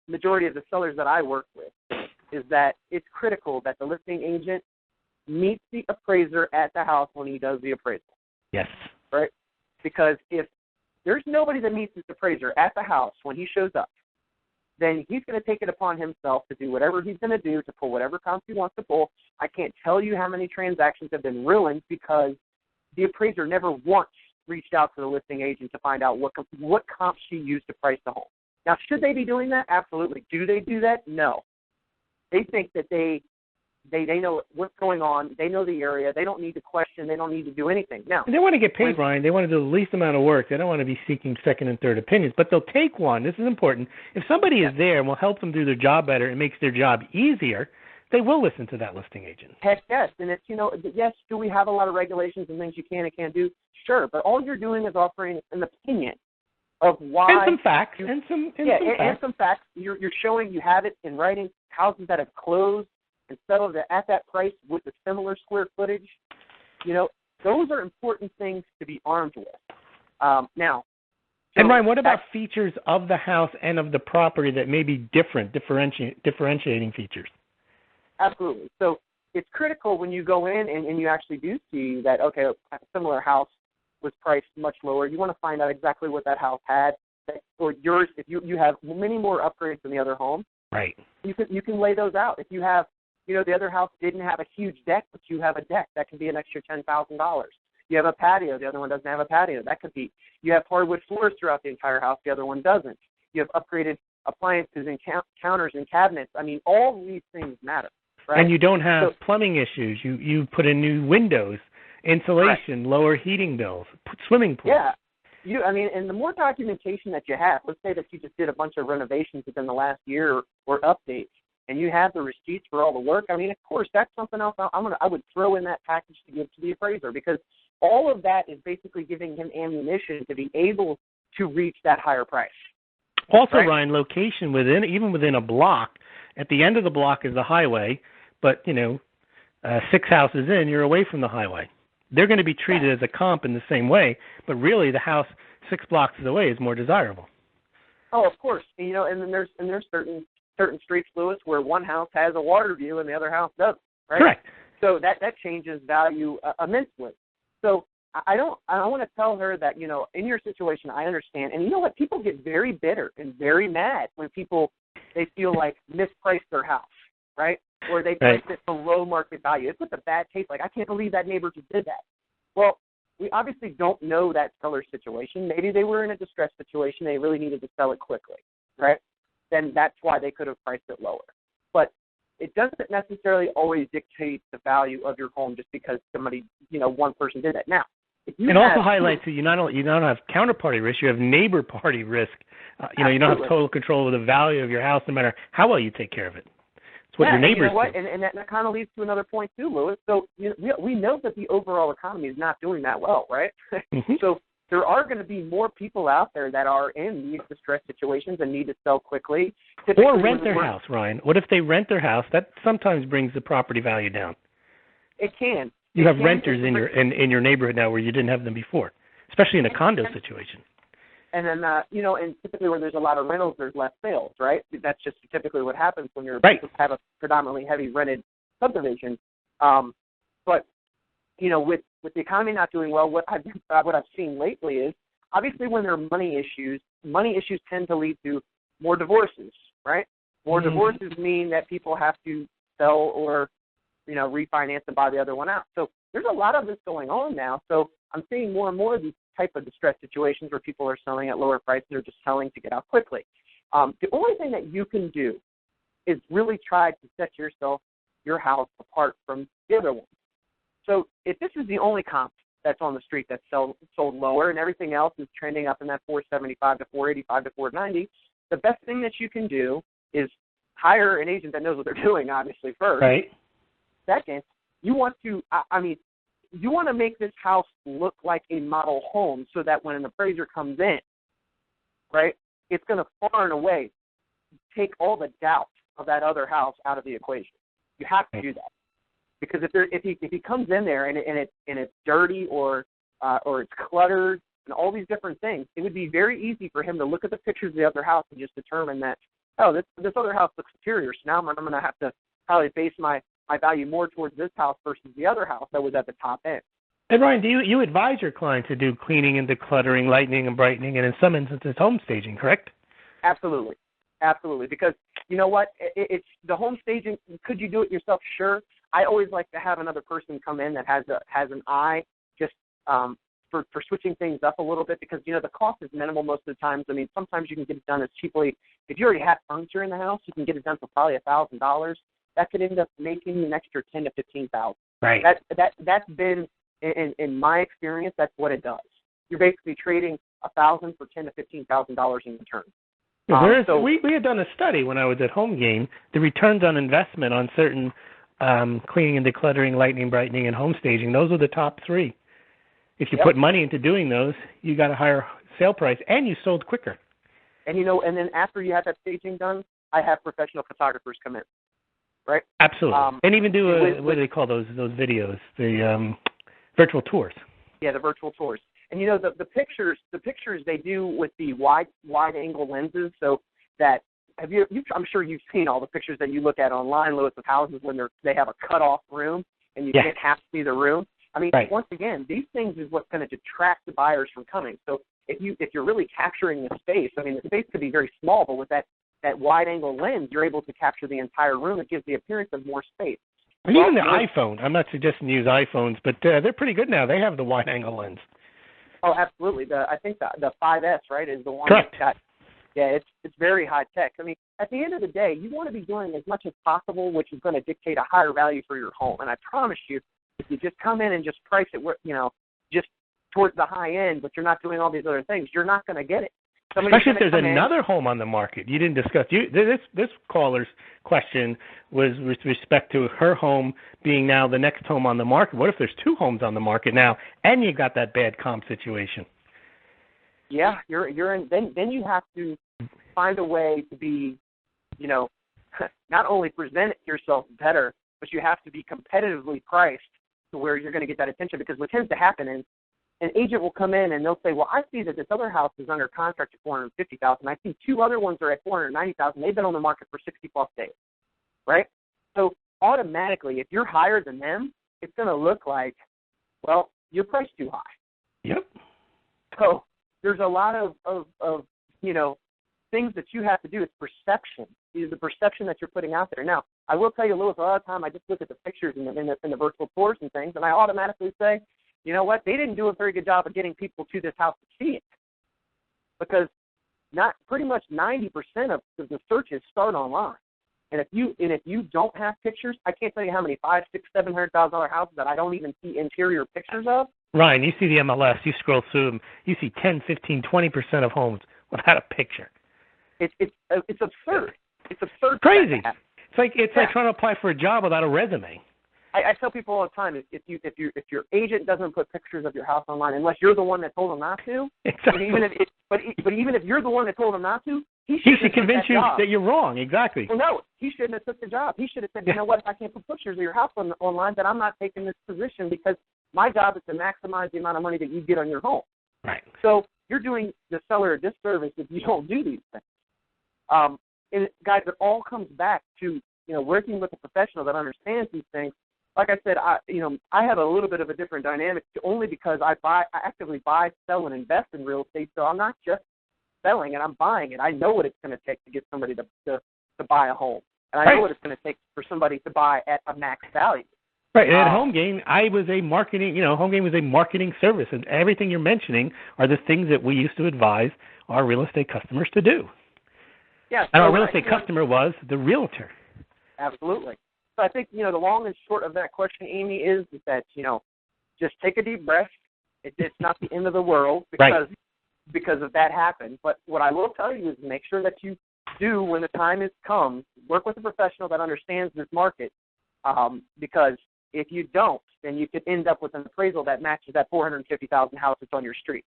majority of the sellers that I work with is that it's critical that the listing agent meets the appraiser at the house when he does the appraisal. Yes. Right? Because if there's nobody that meets this appraiser at the house when he shows up, then he's going to take it upon himself to do whatever he's going to do to pull whatever comps he wants to pull. I can't tell you how many transactions have been ruined because the appraiser never once reached out to the listing agent to find out what comps she used to price the home. Now, should they be doing that? Absolutely. Do they do that? No. They think that they know what's going on. They know the area. They don't need to question. They don't need to do anything. Now, they want to get paid, Ryan. They want to do the least amount of work. They don't want to be seeking second and third opinions, but they'll take one. This is important. If somebody is there and will help them do their job better and makes their job easier, they will listen to that listing agent. Heck yes. And it's, yes, do we have a lot of regulations and things you can and can't do? Sure. But all you're doing is offering an opinion of why. And some facts. And some facts. You're showing you have it in writing, houses that have closed and settled at that price with a similar square footage. Those are important things to be armed with. Now. And Ryan, what about features of the house and of the property that may be different, differentiating features? Absolutely. So it's critical when you go in and you actually do see that, okay, a similar house was priced much lower. You want to find out exactly what that house had, or yours. If you have many more upgrades than the other home, right? You can lay those out. If you have, the other house didn't have a huge deck, but you have a deck, that can be an extra $10,000. You have a patio, the other one doesn't have a patio, that could be. You have hardwood floors throughout the entire house, the other one doesn't. You have upgraded appliances and counters and cabinets. I mean, all these things matter. Right? And you don't have plumbing issues. You put in new windows, insulation, lower heating bills, swimming pools. Yeah. And the more documentation that you have, let's say that you just did a bunch of renovations within the last year or updates, and you have the receipts for all the work, of course, that's something else I would throw in that package to give to the appraiser, because all of that is basically giving him ammunition to be able to reach that higher price. Also, right? Ryan, location even within a block, at the end of the block is the highway, but, 6 houses in, you're away from the highway. They're going to be treated as a comp in the same way, but really the house 6 blocks away is more desirable. Oh, of course. And then there's certain streets, Lewis, where one house has a water view and the other house doesn't, right? Correct. So that changes value immensely. So I want to tell her that, in your situation, I understand. And you know what? People get very bitter and very mad when they feel like mispriced their house, right? Or they priced it below market value. It puts a bad taste. Like, I can't believe that neighbor just did that. Well, we obviously don't know that seller's situation. Maybe they were in a distressed situation. They really needed to sell it quickly, right? Then that's why they could have priced it lower. But it doesn't necessarily always dictate the value of your home just because somebody, one person did that. Now, also highlights that you don't have counterparty risk, you have neighbor party risk. You don't have total control of the value of your house, no matter how well you take care of it. It's what your neighbors do. And that kind of leads to another point too, Lewis. So we know that the overall economy is not doing that well, right? Mm-hmm. So there are going to be more people out there that are in these distressed situations and need to sell quickly. Or rent their house, Ryan. What if they rent their house? That sometimes brings the property value down. It can. You have renters in your neighborhood now where you didn't have them before, especially in a condo situation. And then, and typically when there's a lot of rentals, there's less sales, right? That's just typically what happens when you have a predominantly heavy rented subdivision. But, with the economy not doing well, what I've seen lately is, obviously when there are money issues tend to lead to more divorces, right? More divorces mean that people have to sell or, refinance and buy the other one out. So there's a lot of this going on now. So I'm seeing more and more of these type of distressed situations where people are selling at lower prices or just selling to get out quickly. The only thing that you can do is really try to set your house apart from the other ones. So if this is the only comp that's on the street that's sold lower and everything else is trending up in that 475 to 485 to 490, the best thing that you can do is hire an agent that knows what they're doing, obviously, first. Right. Second, you want to make this house look like a model home so that when an appraiser comes in, right, it's going to far and away take all the doubt of that other house out of the equation. You have to do that. Because if he comes in there and it's dirty or it's cluttered and all these different things, it would be very easy for him to look at the pictures of the other house and just determine that, this other house looks superior, so now I'm going to have to probably base my value more towards this house versus the other house that was at the top end. And Ryan, do you advise your client to do cleaning and decluttering, lightening and brightening, and in some instances home staging, correct? Absolutely. Because you know what? It's the home staging. Could you do it yourself? Sure. I always like to have another person come in that has an eye just for switching things up a little bit because, you know, the cost is minimal most of the times. I mean, sometimes you can get it done as cheaply. If you already have furniture in the house, you can get it done for probably $1,000. That could end up making an extra $10,000 to $15,000. Right. That's been, in my experience, that's what it does. You're basically trading $1,000 for $10,000 to $15,000 in return. So we had done a study when I was at Home Game, the returns on investment on certain cleaning and decluttering, lightning, brightening, and home staging. Those are the top three. If you put money into doing those, you got a higher sale price, and you sold quicker. And, you know, and then after you have that staging done, I have professional photographers come in, right? Absolutely. And even do what do they call those videos, the virtual tours. Yeah, the virtual tours. And, you know, the pictures they do with the wide angle lenses, so that I'm sure you've seen all the pictures that you look at online, Louis, of houses when they have a cut off room and you can't half see the room. I mean, once again, these things is what's going to detract the buyers from coming. So if you're really capturing the space, I mean, the space could be very small, but with that wide angle lens, you're able to capture the entire room. It gives the appearance of more space. And even the iPhone, I'm not suggesting use iPhones, but they're pretty good now. They have the wide angle lens. Oh, absolutely. I think the 5S, right, is the one Correct. that's got. Yeah, it's very high tech. I mean, at the end of the day, you want to be doing as much as possible, which is going to dictate a higher value for your home. And I promise you, if you just come in and just price it, you know, just towards the high end, but you're not doing all these other things, you're not going to get it. Especially if there's another home on the market. You didn't discuss. This caller's question was with respect to her home being now the next home on the market. What if there's two homes on the market now, and you got that bad comp situation? Yeah, you're in. Then you have to find a way to be, you know, not only present yourself better, but you have to be competitively priced to where you're going to get that attention. Because what tends to happen is an agent will come in and they'll say, well, I see that this other house is under contract at $450,000. I see two other ones are at $490,000. They've been on the market for 60-plus days, right? So automatically, if you're higher than them, it's going to look like, well, you're priced too high. Yep. So there's a lot of you know, things that you have to do. It's perception. It's the perception that you're putting out there. Now, I will tell you, Louis, a lot of time I just look at the pictures in the virtual tours and things, and I automatically say, you know what, they didn't do a very good job of getting people to this house to see it. Because pretty much 90% of the searches start online. And if you don't have pictures, I can't tell you how many $500,000, $600,000, $700,000 houses that I don't even see interior pictures of. Ryan, you see the MLS, you scroll through them, you see 10, 15, 20% of homes without a picture. It's absurd. It's absurd. Crazy. It's like trying to apply for a job without a resume. I tell people all the time, if your agent doesn't put pictures of your house online, unless you're the one that told them not to, exactly. but even if you're the one that told them not to, he should convince you that you're wrong. Exactly. Well, no, he shouldn't have took the job. He should have said, you know what, if I can't put pictures of your house online, then I'm not taking this position because my job is to maximize the amount of money that you get on your home. Right. So you're doing the seller a disservice if you don't do these things. And guys, it all comes back to, you know, working with a professional that understands these things. Like I said, I have a little bit of a different dynamic only because I actively buy, sell, and invest in real estate. So I'm not just selling it, I'm buying it. I know what it's going to take to get somebody to buy a home. And I know what it's going to take for somebody to buy at a max value. Right. And at Home Game, Home Game was a marketing service. And everything you're mentioning are the things that we used to advise our real estate customers to do. Yes. And our real estate customer was the realtor. Absolutely. So I think, the long and short of that question, Amy, is that, just take a deep breath. It's not the end of the world because of that happened. But what I will tell you is make sure that you do, when the time comes, work with a professional that understands this market. Because if you don't, then you could end up with an appraisal that matches that 450,000 house that's on your street.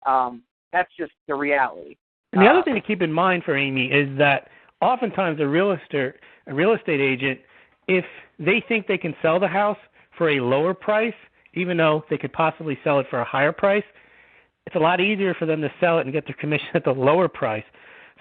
That's just the reality. And the other thing to keep in mind for Amy is that oftentimes a real estate agent, if they think they can sell the house for a lower price, even though they could possibly sell it for a higher price, it's a lot easier for them to sell it and get their commission at the lower price.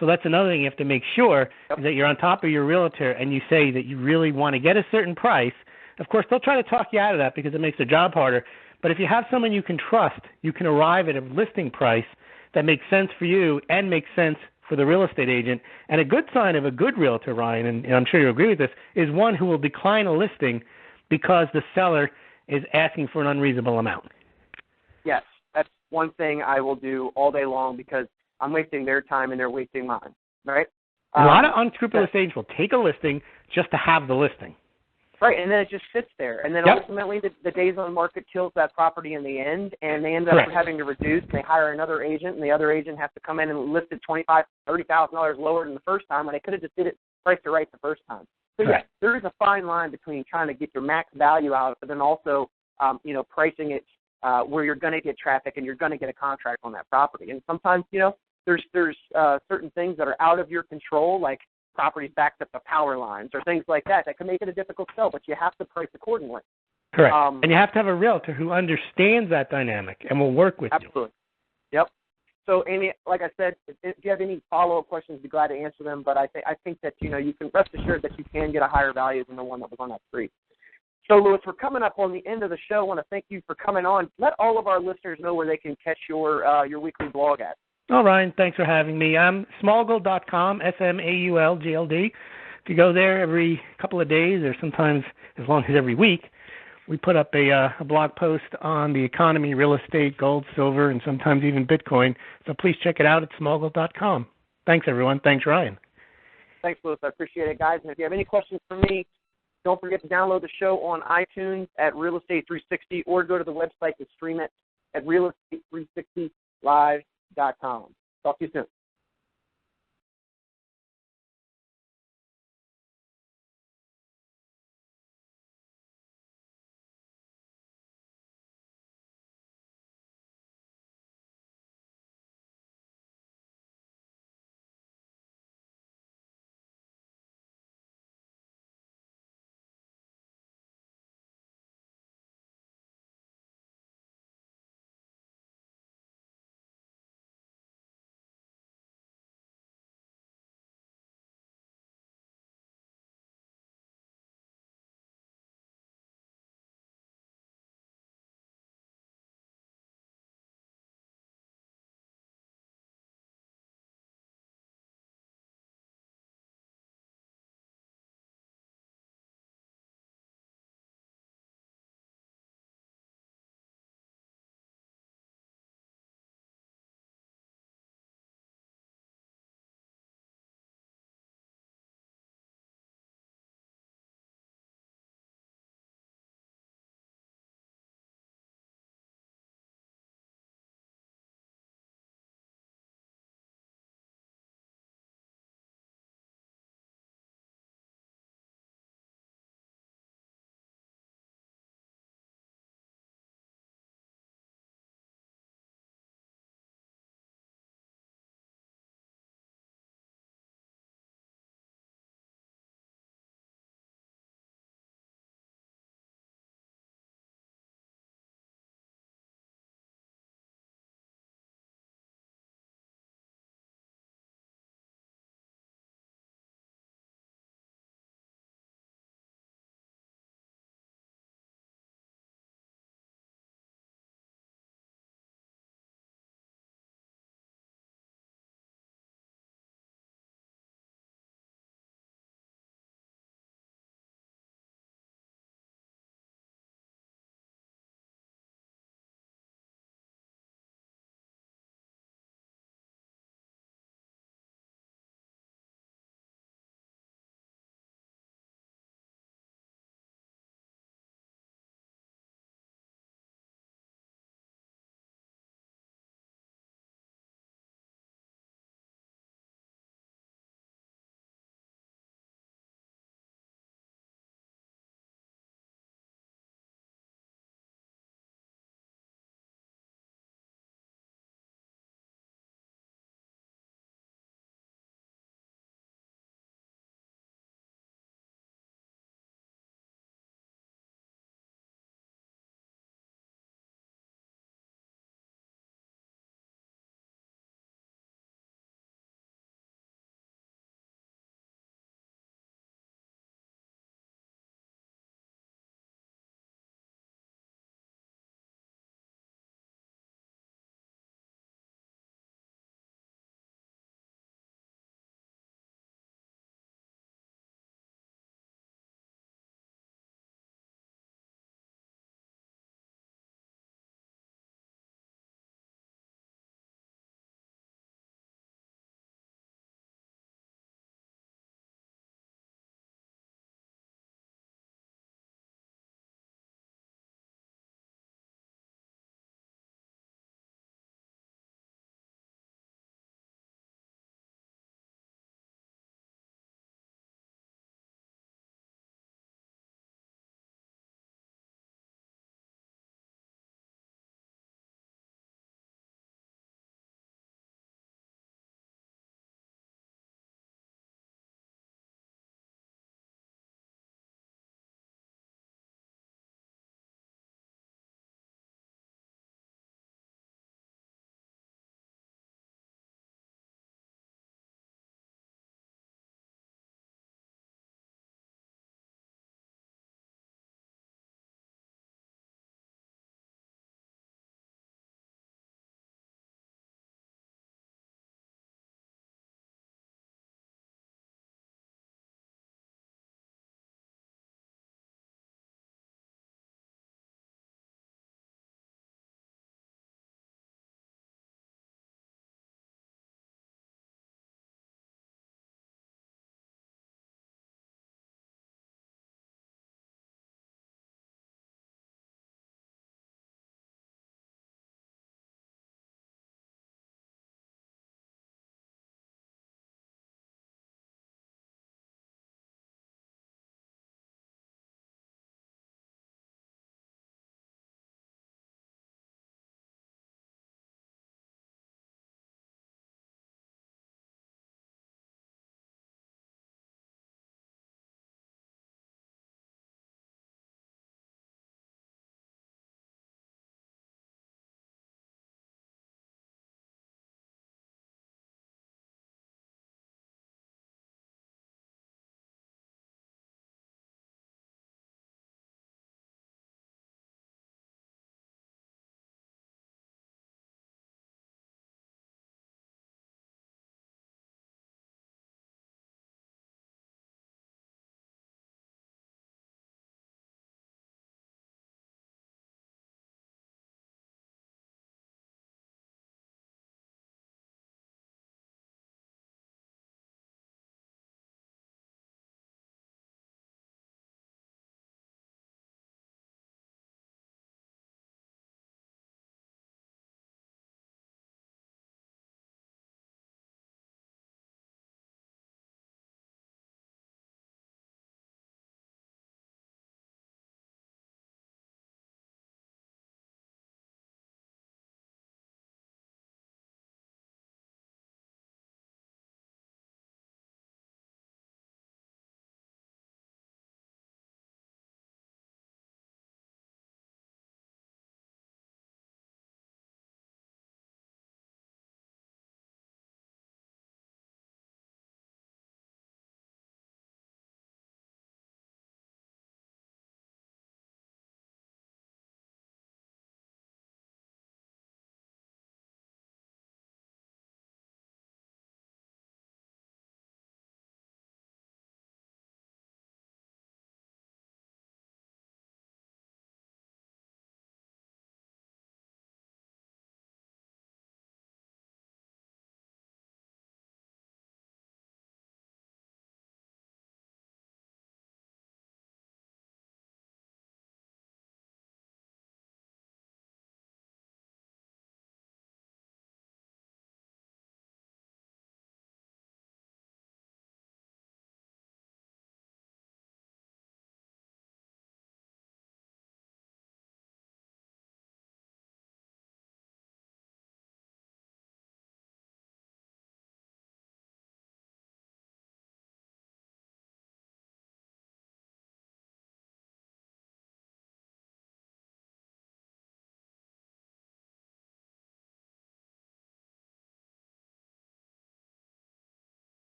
So that's another thing you have to make sure is that you're on top of your realtor and you say that you really want to get a certain price. Of course, they'll try to talk you out of that because it makes their job harder. But if you have someone you can trust, you can arrive at a listing price that makes sense for you and makes sense for the real estate agent. And a good sign of a good realtor, Ryan, and I'm sure you agree with this, is one who will decline a listing because the seller is asking for an unreasonable amount. Yes, that's one thing I will do all day long because I'm wasting their time and they're wasting mine, right? A lot of unscrupulous agents will take a listing just to have the listing. Right, and then it just sits there. And then ultimately the days on market kills that property in the end, and they end up having to reduce, and they hire another agent, and the other agent has to come in and list it $25,000, $30,000 lower than the first time when they could have just did it price to right the first time. So, yes, there is a fine line between trying to get your max value out, but then also, pricing it where you're going to get traffic and you're going to get a contract on that property. And sometimes, there's certain things that are out of your control, like properties backed up to power lines or things like that can make it a difficult sell, but you have to price accordingly. Correct. And you have to have a realtor who understands that dynamic and will work with you. Absolutely. Yep. So, Amy, like I said, if you have any follow-up questions, I'd be glad to answer them, but I think that, you can rest assured that you can get a higher value than the one that was on that street. So, Louis, we're coming up on the end of the show. I want to thank you for coming on. Let all of our listeners know where they can catch your weekly blog at. Oh, Ryan, thanks for having me. I'm smallgold.com, SMAULGLD. If you go there every couple of days or sometimes as long as every week, we put up a blog post on the economy, real estate, gold, silver, and sometimes even Bitcoin. So please check it out at smallgold.com. Thanks, everyone. Thanks, Ryan. Thanks, Louis. I appreciate it, guys. And if you have any questions for me, don't forget to download the show on iTunes at Real Estate 360 or go to the website to stream it at realestate360live.com. Talk to you soon.